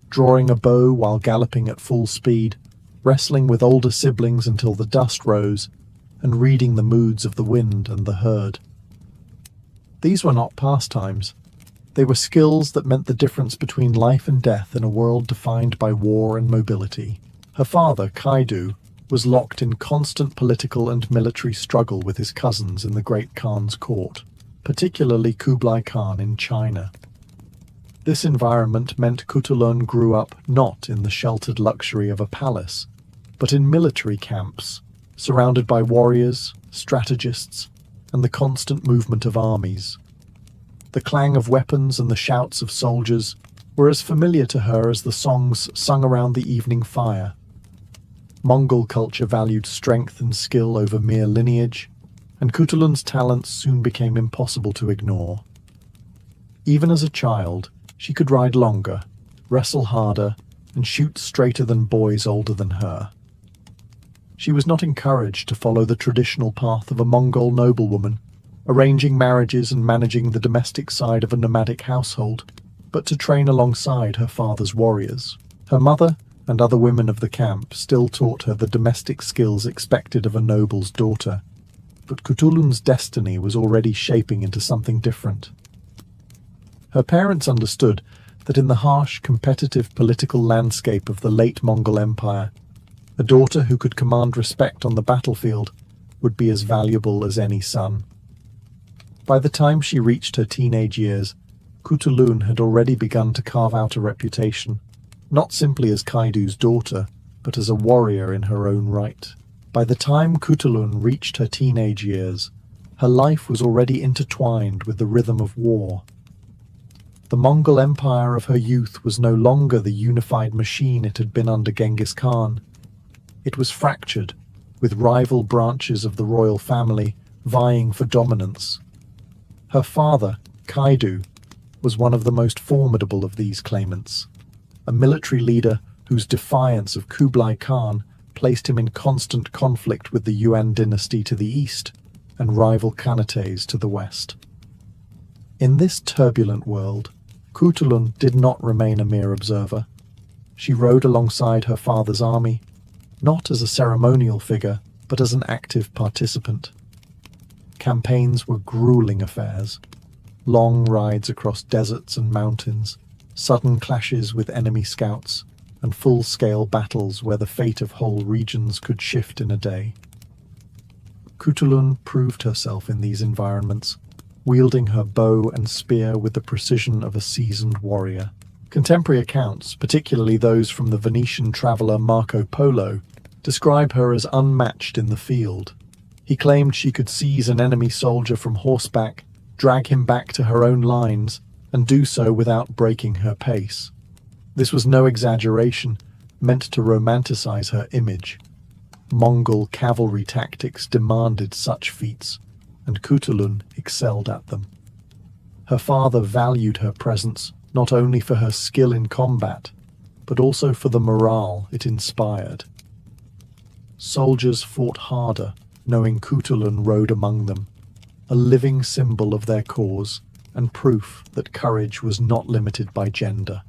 Speaker 1: drawing a bow while galloping at full speed, wrestling with older siblings until the dust rose, and reading the moods of the wind and the herd. These were not pastimes. They were skills that meant the difference between life and death in a world defined by war and mobility. Her father, Kaidu, was locked in constant political and military struggle with his cousins in the Great Khan's court, particularly Kublai Khan in China. This environment meant Khutulun grew up not in the sheltered luxury of a palace, but in military camps, surrounded by warriors, strategists, and the constant movement of armies. The clang of weapons and the shouts of soldiers were as familiar to her as the songs sung around the evening fire. Mongol culture valued strength and skill over mere lineage, and Khutulun's talents soon became impossible to ignore. Even as a child, she could ride longer, wrestle harder, and shoot straighter than boys older than her. She was not encouraged to follow the traditional path of a Mongol noblewoman, arranging marriages and managing the domestic side of a nomadic household, but to train alongside her father's warriors. Her mother and other women of the camp still taught her the domestic skills expected of a noble's daughter, but Khutulun's destiny was already shaping into something different. Her parents understood that in the harsh, competitive political landscape of the late Mongol Empire, a daughter who could command respect on the battlefield would be as valuable as any son. By the time she reached her teenage years, Khutulun had already begun to carve out a reputation, not simply as Kaidu's daughter, but as a warrior in her own right. By the time Khutulun reached her teenage years, her life was already intertwined with the rhythm of war. The Mongol Empire of her youth was no longer the unified machine it had been under Genghis Khan. It was fractured, with rival branches of the royal family vying for dominance. Her father, Kaidu, was one of the most formidable of these claimants, a military leader whose defiance of Kublai Khan placed him in constant conflict with the Yuan dynasty to the east and rival Khanates to the west. In this turbulent world, Khutulun did not remain a mere observer. She rode alongside her father's army, not as a ceremonial figure, but as an active participant. Campaigns were grueling affairs. Long rides across deserts and mountains, sudden clashes with enemy scouts, and full-scale battles where the fate of whole regions could shift in a day. Khutulun proved herself in these environments, wielding her bow and spear with the precision of a seasoned warrior. Contemporary accounts, particularly those from the Venetian traveller Marco Polo, describe her as unmatched in the field. He claimed she could seize an enemy soldier from horseback, drag him back to her own lines, and do so without breaking her pace. This was no exaggeration, meant to romanticize her image. Mongol cavalry tactics demanded such feats, and Khutulun excelled at them. Her father valued her presence not only for her skill in combat, but also for the morale it inspired. Soldiers fought harder, knowing Khutulun rode among them, a living symbol of their cause and proof that courage was not limited by gender.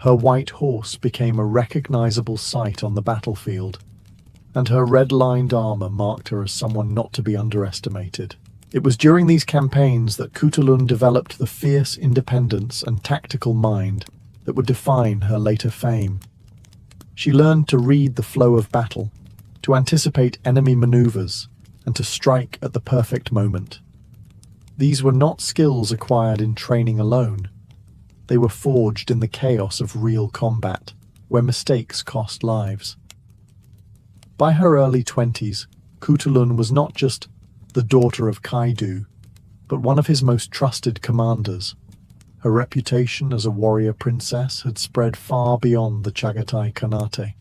Speaker 1: Her white horse became a recognizable sight on the battlefield, and her red-lined armor marked her as someone not to be underestimated. It was during these campaigns that Khutulun developed the fierce independence and tactical mind that would define her later fame. She learned to read the flow of battle, to anticipate enemy maneuvers, and to strike at the perfect moment. These were not skills acquired in training alone. They were forged in the chaos of real combat, where mistakes cost lives. By her early 20s, Khutulun was not just the daughter of Kaidu, but one of his most trusted commanders. Her reputation as a warrior princess had spread far beyond the Chagatai Khanate,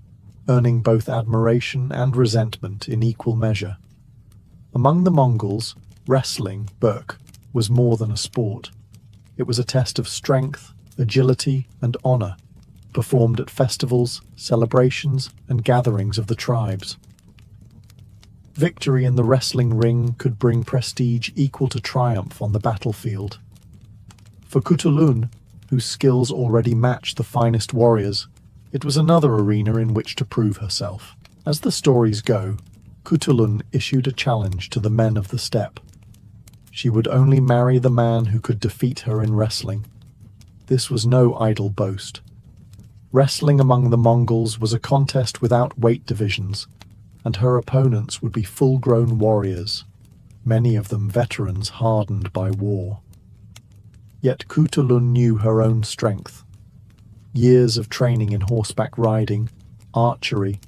Speaker 1: earning both admiration and resentment in equal measure. Among the Mongols, wrestling, Burk, was more than a sport. It was a test of strength, agility, and honor, performed at festivals, celebrations, and gatherings of the tribes. Victory in the wrestling ring could bring prestige equal to triumph on the battlefield. For Khutulun, whose skills already matched the finest warriors, it was another arena in which to prove herself. As the stories go, Khutulun issued a challenge to the men of the steppe. She would only marry the man who could defeat her in wrestling. This was no idle boast. Wrestling among the Mongols was a contest without weight divisions, and her opponents would be full-grown warriors, many of them veterans hardened by war. Yet Khutulun knew her own strength. Years of training in horseback riding, archery,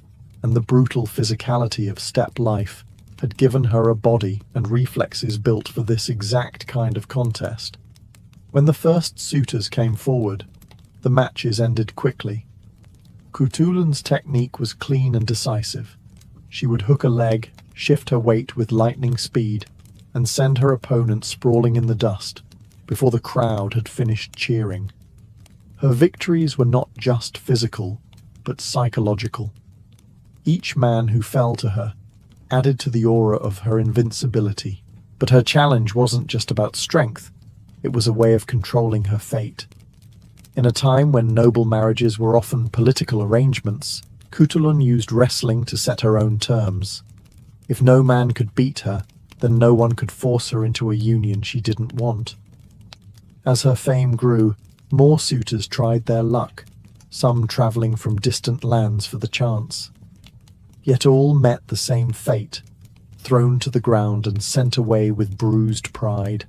Speaker 1: and the brutal physicality of steppe life had given her a body and reflexes built for this exact kind of contest. When the first suitors came forward, the matches ended quickly. Khutulun's technique was clean and decisive. She would hook a leg, shift her weight with lightning speed, and send her opponent sprawling in the dust before the crowd had finished cheering. Her victories were not just physical, but psychological. Each man who fell to her added to the aura of her invincibility. But her challenge wasn't just about strength, it was a way of controlling her fate. In a time when noble marriages were often political arrangements, Khutulun used wrestling to set her own terms. If no man could beat her, then no one could force her into a union she didn't want. As her fame grew, more suitors tried their luck, some travelling from distant lands for the chance. Yet all met the same fate, thrown to the ground and sent away with bruised pride.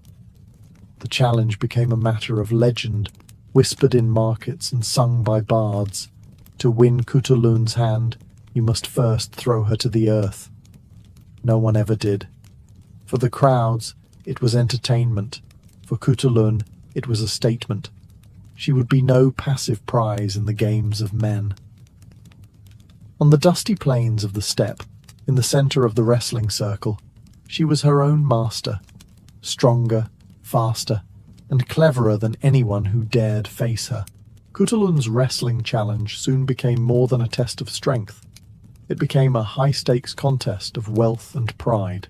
Speaker 1: The challenge became a matter of legend, whispered in markets and sung by bards. To win Khutulun's hand, you must first throw her to the earth. No one ever did. For the crowds, it was entertainment. For Khutulun, it was a statement. She would be no passive prize in the games of men. On the dusty plains of the steppe, in the center of the wrestling circle, she was her own master, stronger, faster, and cleverer than anyone who dared face her. Khutulun's wrestling challenge soon became more than a test of strength. It became a high-stakes contest of wealth and pride.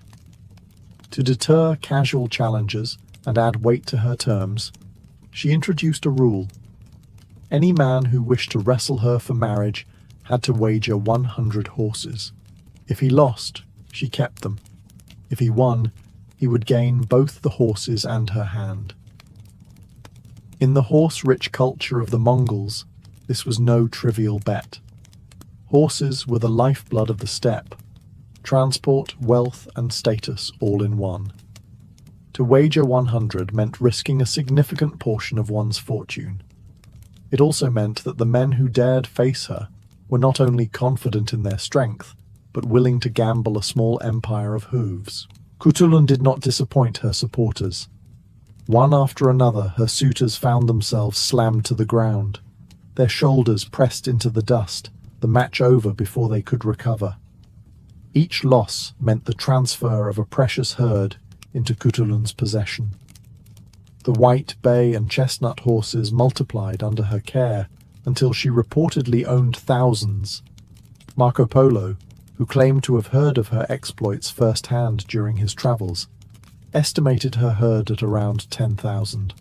Speaker 1: To deter casual challengers and add weight to her terms, she introduced a rule. Any man who wished to wrestle her for marriage had to wager 100 horses. If he lost, she kept them. If he won, he would gain both the horses and her hand. In the horse-rich culture of the Mongols, this was no trivial bet. Horses were the lifeblood of the steppe, transport, wealth, and status all in one. To wager 100 meant risking a significant portion of one's fortune. It also meant that the men who dared face her were not only confident in their strength, but willing to gamble a small empire of hooves. Khutulun did not disappoint her supporters. One after another, her suitors found themselves slammed to the ground, their shoulders pressed into the dust, the match over before they could recover. Each loss meant the transfer of a precious herd into Khutulun's possession. The white, bay, and chestnut horses multiplied under her care until she reportedly owned thousands. Marco Polo, who claimed to have heard of her exploits firsthand during his travels, estimated her herd at around 10,000.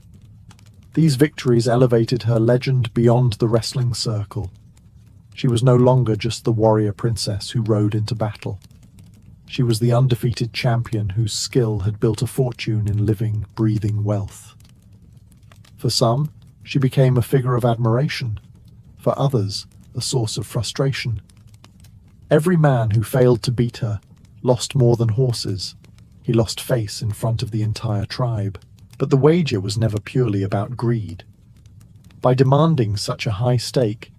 Speaker 1: These victories elevated her legend beyond the wrestling circle. She was no longer just the warrior princess who rode into battle. She was the undefeated champion whose skill had built a fortune in living, breathing wealth. For some, she became a figure of admiration. For others, a source of frustration. Every man who failed to beat her lost more than horses. He lost face in front of the entire tribe. But the wager was never purely about greed. By demanding such a high stake,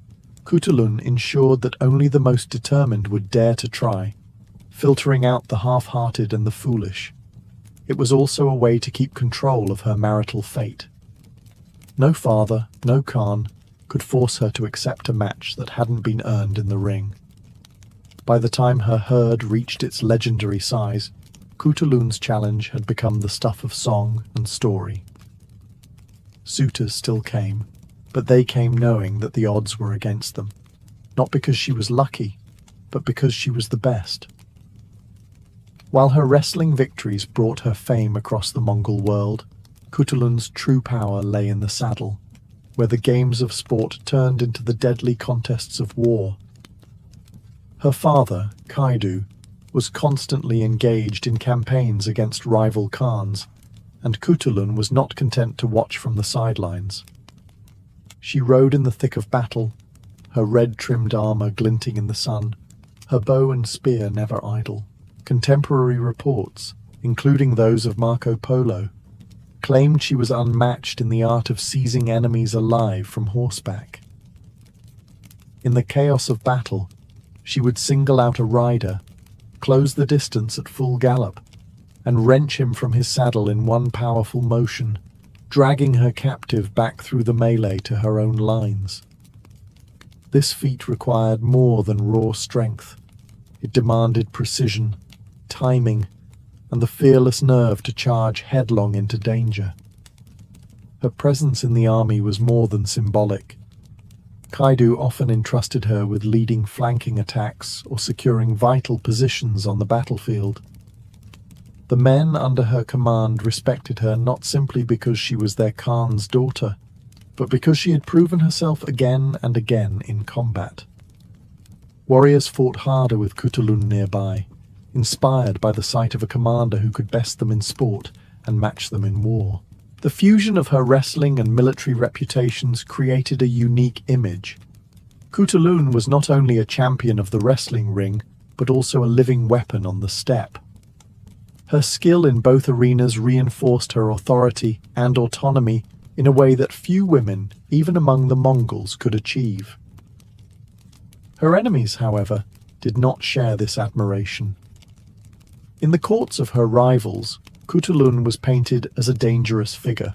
Speaker 1: Khutulun ensured that only the most determined would dare to try, filtering out the half-hearted and the foolish. It was also a way to keep control of her marital fate. No father, no Khan, could force her to accept a match that hadn't been earned in the ring. By the time her herd reached its legendary size, Khutulun's challenge had become the stuff of song and story. Suitors still came, but they came knowing that the odds were against them, not because she was lucky, but because she was the best. While her wrestling victories brought her fame across the Mongol world, Khutulun's true power lay in the saddle, where the games of sport turned into the deadly contests of war. Her father, Kaidu, was constantly engaged in campaigns against rival Khans, and Khutulun was not content to watch from the sidelines. She rode in the thick of battle, her red-trimmed armor glinting in the sun, her bow and spear never idle. Contemporary reports, including those of Marco Polo, claimed she was unmatched in the art of seizing enemies alive from horseback. In the chaos of battle, she would single out a rider, close the distance at full gallop, and wrench him from his saddle in one powerful motion, dragging her captive back through the melee to her own lines. This feat required more than raw strength. It demanded precision, timing, and the fearless nerve to charge headlong into danger. Her presence in the army was more than symbolic. Kaidu often entrusted her with leading flanking attacks or securing vital positions on the battlefield. The men under her command respected her not simply because she was their Khan's daughter, but because she had proven herself again and again in combat. Warriors fought harder with Khutulun nearby, inspired by the sight of a commander who could best them in sport and match them in war. The fusion of her wrestling and military reputations created a unique image. Khutulun was not only a champion of the wrestling ring, but also a living weapon on the steppe. Her skill in both arenas reinforced her authority and autonomy in a way that few women, even among the Mongols, could achieve. Her enemies, however, did not share this admiration. In the courts of her rivals, Khutulun was painted as a dangerous figure,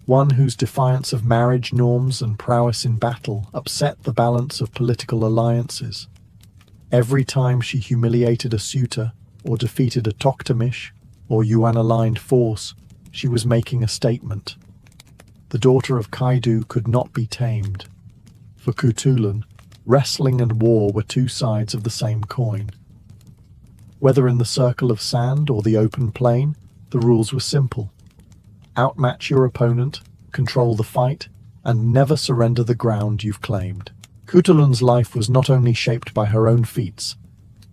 Speaker 1: one whose defiance of marriage norms and prowess in battle upset the balance of political alliances. Every time she humiliated a suitor or defeated a Toktamish or Yuan-aligned force, she was making a statement. The daughter of Kaidu could not be tamed. For Khutulun, wrestling and war were two sides of the same coin. Whether in the circle of sand or the open plain, the rules were simple. Outmatch your opponent, control the fight, and never surrender the ground you've claimed. Khutulun's life was not only shaped by her own feats,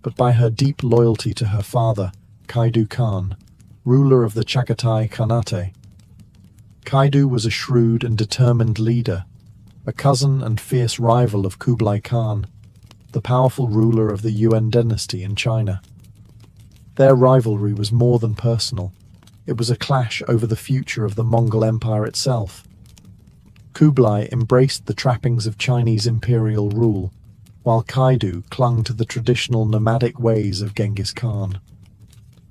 Speaker 1: but by her deep loyalty to her father, Kaidu Khan, ruler of the Chagatai Khanate. Kaidu was a shrewd and determined leader, a cousin and fierce rival of Kublai Khan, the powerful ruler of the Yuan dynasty in China. Their rivalry was more than personal. It was a clash over the future of the Mongol Empire itself. Kublai embraced the trappings of Chinese imperial rule, while Kaidu clung to the traditional nomadic ways of Genghis Khan.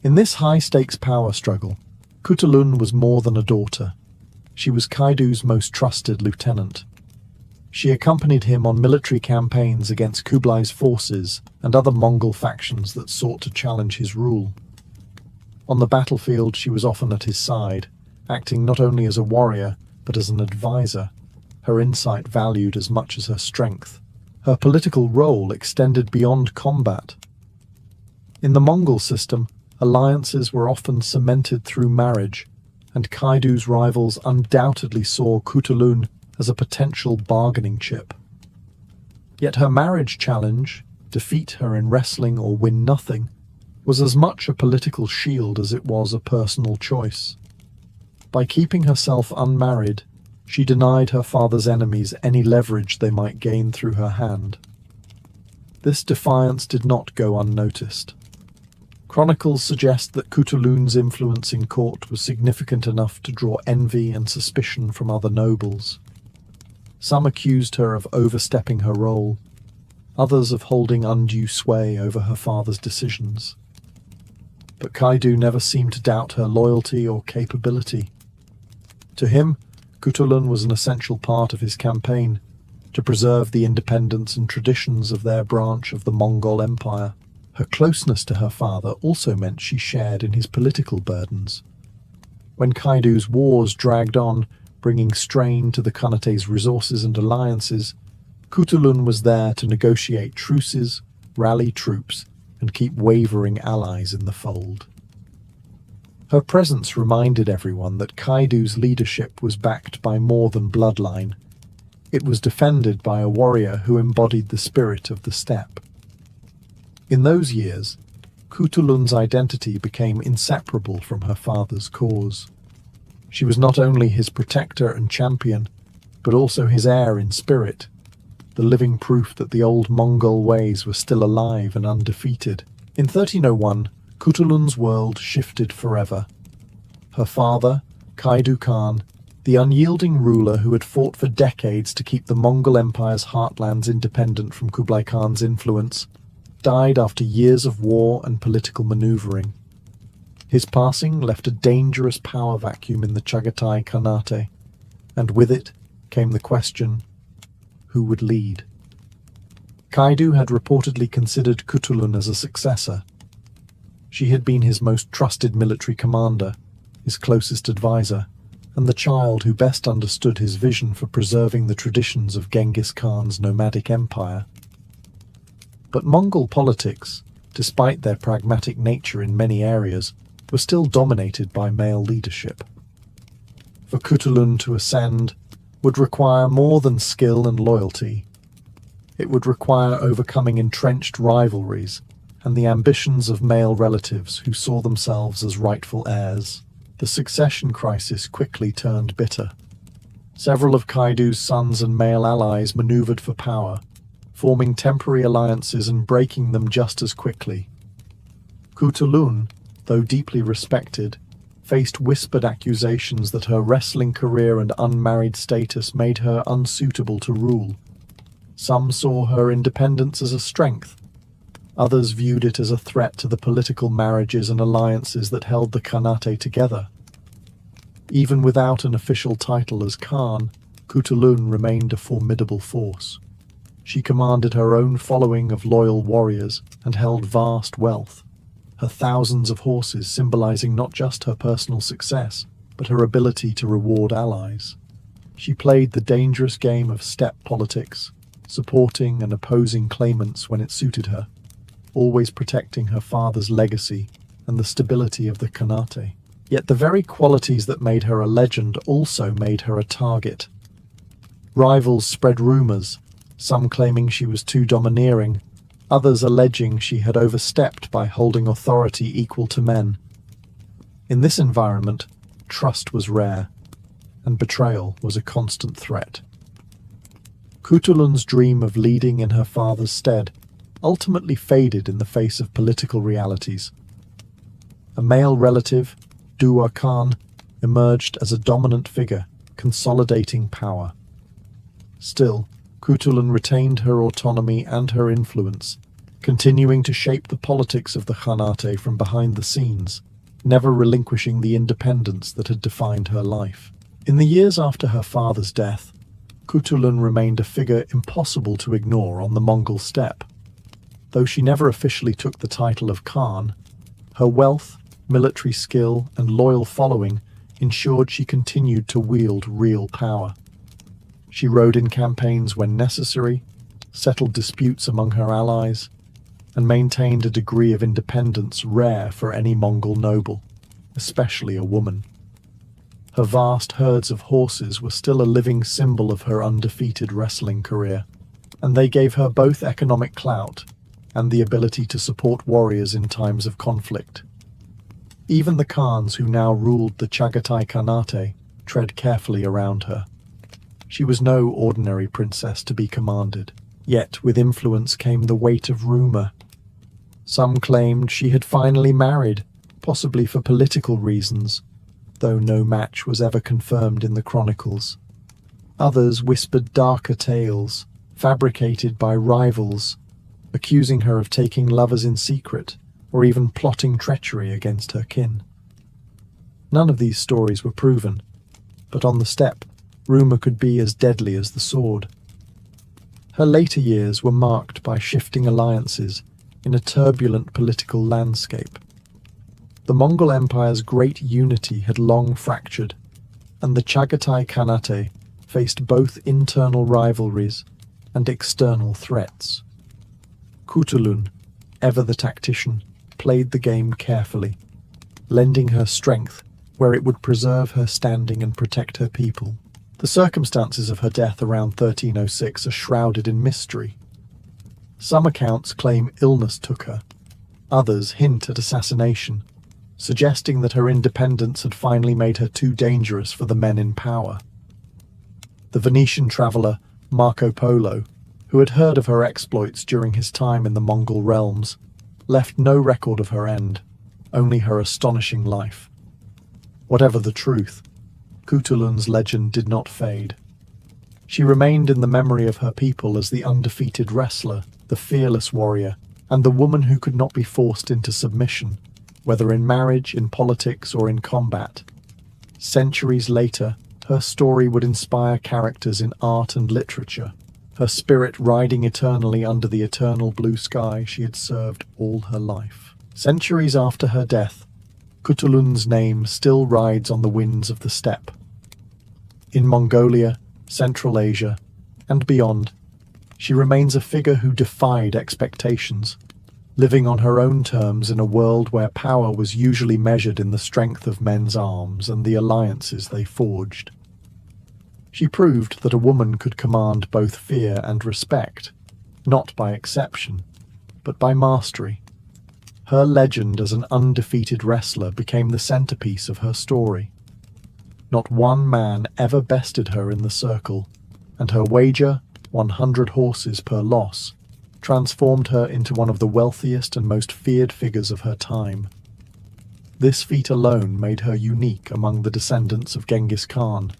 Speaker 1: In this high-stakes power struggle, Khutulun was more than a daughter. She was Kaidu's most trusted lieutenant. She accompanied him on military campaigns against Kublai's forces and other Mongol factions that sought to challenge his rule. On the battlefield, she was often at his side, acting not only as a warrior, but as an advisor, her insight valued as much as her strength. Her political role extended beyond combat. In the Mongol system, alliances were often cemented through marriage, and Kaidu's rivals undoubtedly saw Khutulun as a potential bargaining chip. Yet her marriage challenge, defeat her in wrestling or win nothing, was as much a political shield as it was a personal choice. By keeping herself unmarried, she denied her father's enemies any leverage they might gain through her hand. This defiance did not go unnoticed. Chronicles suggest that Khutulun's influence in court was significant enough to draw envy and suspicion from other nobles. Some accused her of overstepping her role, others of holding undue sway over her father's decisions. But Kaidu never seemed to doubt her loyalty or capability. To him, Khutulun was an essential part of his campaign to preserve the independence and traditions of their branch of the Mongol Empire. Her closeness to her father also meant she shared in his political burdens. When Kaidu's wars dragged on, bringing strain to the Khanate's resources and alliances, Khutulun was there to negotiate truces, rally troops, and keep wavering allies in the fold. Her presence reminded everyone that Kaidu's leadership was backed by more than bloodline. It was defended by a warrior who embodied the spirit of the steppe. In those years, Khutulun's identity became inseparable from her father's cause. She was not only his protector and champion, but also his heir in spirit, the living proof that the old Mongol ways were still alive and undefeated. In 1301, Khutulun's world shifted forever. Her father, Kaidu Khan, the unyielding ruler who had fought for decades to keep the Mongol Empire's heartlands independent from Kublai Khan's influence, died after years of war and political maneuvering. His passing left a dangerous power vacuum in the Chagatai Khanate, and with it came the question, who would lead? Kaidu had reportedly considered Khutulun as a successor. She had been his most trusted military commander, his closest advisor, and the child who best understood his vision for preserving the traditions of Genghis Khan's nomadic empire. But Mongol politics, despite their pragmatic nature in many areas, were still dominated by male leadership. For Khutulun to ascend would require more than skill and loyalty. It would require overcoming entrenched rivalries and the ambitions of male relatives who saw themselves as rightful heirs. The succession crisis quickly turned bitter. Several of Kaidu's sons and male allies maneuvered for power, forming temporary alliances and breaking them just as quickly. Khutulun, though deeply respected, faced whispered accusations that her wrestling career and unmarried status made her unsuitable to rule. Some saw her independence as a strength. Others viewed it as a threat to the political marriages and alliances that held the Khanate together. Even without an official title as Khan, Khutulun remained a formidable force. She commanded her own following of loyal warriors and held vast wealth, her thousands of horses symbolizing not just her personal success, but her ability to reward allies. She played the dangerous game of steppe politics, supporting and opposing claimants when it suited her, always protecting her father's legacy and the stability of the Khanate. Yet the very qualities that made her a legend also made her a target. Rivals spread rumors, some claiming she was too domineering, others alleging she had overstepped by holding authority equal to men. In this environment, trust was rare, and betrayal was a constant threat. Khutulun's dream of leading in her father's stead ultimately faded in the face of political realities. A male relative, Dua Khan, emerged as a dominant figure, consolidating power. Still, Khutulun retained her autonomy and her influence, continuing to shape the politics of the Khanate from behind the scenes, never relinquishing the independence that had defined her life. In the years after her father's death, Khutulun remained a figure impossible to ignore on the Mongol steppe. Though she never officially took the title of Khan, her wealth, military skill, and loyal following ensured she continued to wield real power. She rode in campaigns when necessary, settled disputes among her allies, and maintained a degree of independence rare for any Mongol noble, especially a woman. Her vast herds of horses were still a living symbol of her undefeated wrestling career, and they gave her both economic clout and the ability to support warriors in times of conflict. Even the Khans who now ruled the Chagatai Khanate tread carefully around her. She was no ordinary princess to be commanded, yet with influence came the weight of rumor. Some claimed she had finally married, possibly for political reasons, though no match was ever confirmed in the chronicles. Others whispered darker tales, fabricated by rivals, accusing her of taking lovers in secret or even plotting treachery against her kin. None of these stories were proven, but on the steppe, rumour could be as deadly as the sword. Her later years were marked by shifting alliances in a turbulent political landscape. The Mongol Empire's great unity had long fractured, and the Chagatai Khanate faced both internal rivalries and external threats. Khutulun, ever the tactician, played the game carefully, lending her strength where it would preserve her standing and protect her people. The circumstances of her death around 1306 are shrouded in mystery. Some accounts claim illness took her, others hint at assassination, suggesting that her independence had finally made her too dangerous for the men in power. The Venetian traveller Marco Polo, who had heard of her exploits during his time in the Mongol realms, left no record of her end, only her astonishing life. Whatever the truth, Khutulun's legend did not fade. She remained in the memory of her people as the undefeated wrestler, the fearless warrior, and the woman who could not be forced into submission, whether in marriage, in politics, or in combat. Centuries later, her story would inspire characters in art and literature, her spirit riding eternally under the eternal blue sky she had served all her life. Centuries after her death, Khutulun's name still rides on the winds of the steppe. In Mongolia, Central Asia, and beyond, she remains a figure who defied expectations, living on her own terms in a world where power was usually measured in the strength of men's arms and the alliances they forged. She proved that a woman could command both fear and respect, not by exception, but by mastery. Her legend as an undefeated wrestler became the centerpiece of her story. Not one man ever bested her in the circle, and her wager, 100 horses per loss, transformed her into one of the wealthiest and most feared figures of her time. This feat alone made her unique among the descendants of Genghis Khan,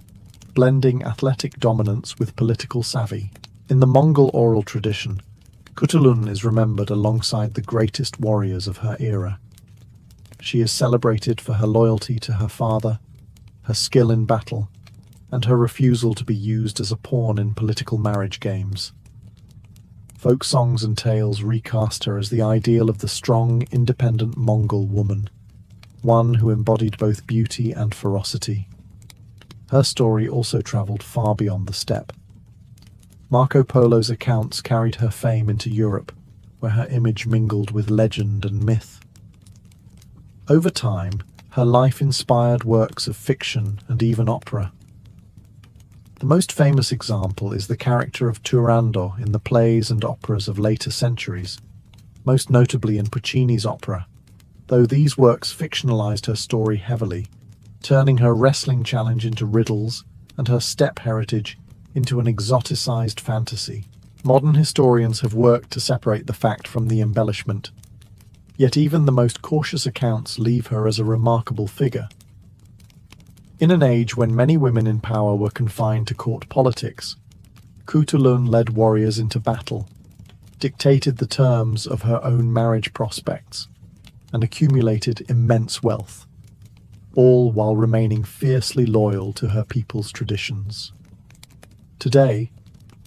Speaker 1: blending athletic dominance with political savvy. In the Mongol oral tradition, Khutulun is remembered alongside the greatest warriors of her era. She is celebrated for her loyalty to her father, her skill in battle, and her refusal to be used as a pawn in political marriage games. Folk songs and tales recast her as the ideal of the strong, independent Mongol woman, one who embodied both beauty and ferocity. Her story also travelled far beyond the steppe. Marco Polo's accounts carried her fame into Europe, where her image mingled with legend and myth. Over time, her life inspired works of fiction and even opera. The most famous example is the character of Turandot in the plays and operas of later centuries, most notably in Puccini's opera, though these works fictionalized her story heavily, turning her wrestling challenge into riddles and her steppe heritage into an exoticized fantasy. Modern historians have worked to separate the fact from the embellishment, yet even the most cautious accounts leave her as a remarkable figure. In an age when many women in power were confined to court politics, Khutulun led warriors into battle, dictated the terms of her own marriage prospects, and accumulated immense wealth, all while remaining fiercely loyal to her people's traditions. Today,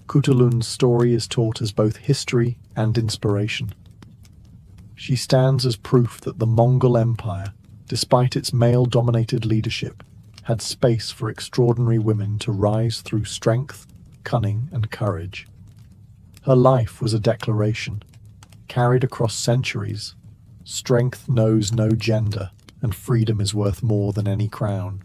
Speaker 1: Khutulun's story is taught as both history and inspiration. She stands as proof that the Mongol Empire, despite its male-dominated leadership, had space for extraordinary women to rise through strength, cunning, and courage. Her life was a declaration, carried across centuries. Strength knows no gender, and freedom is worth more than any crown.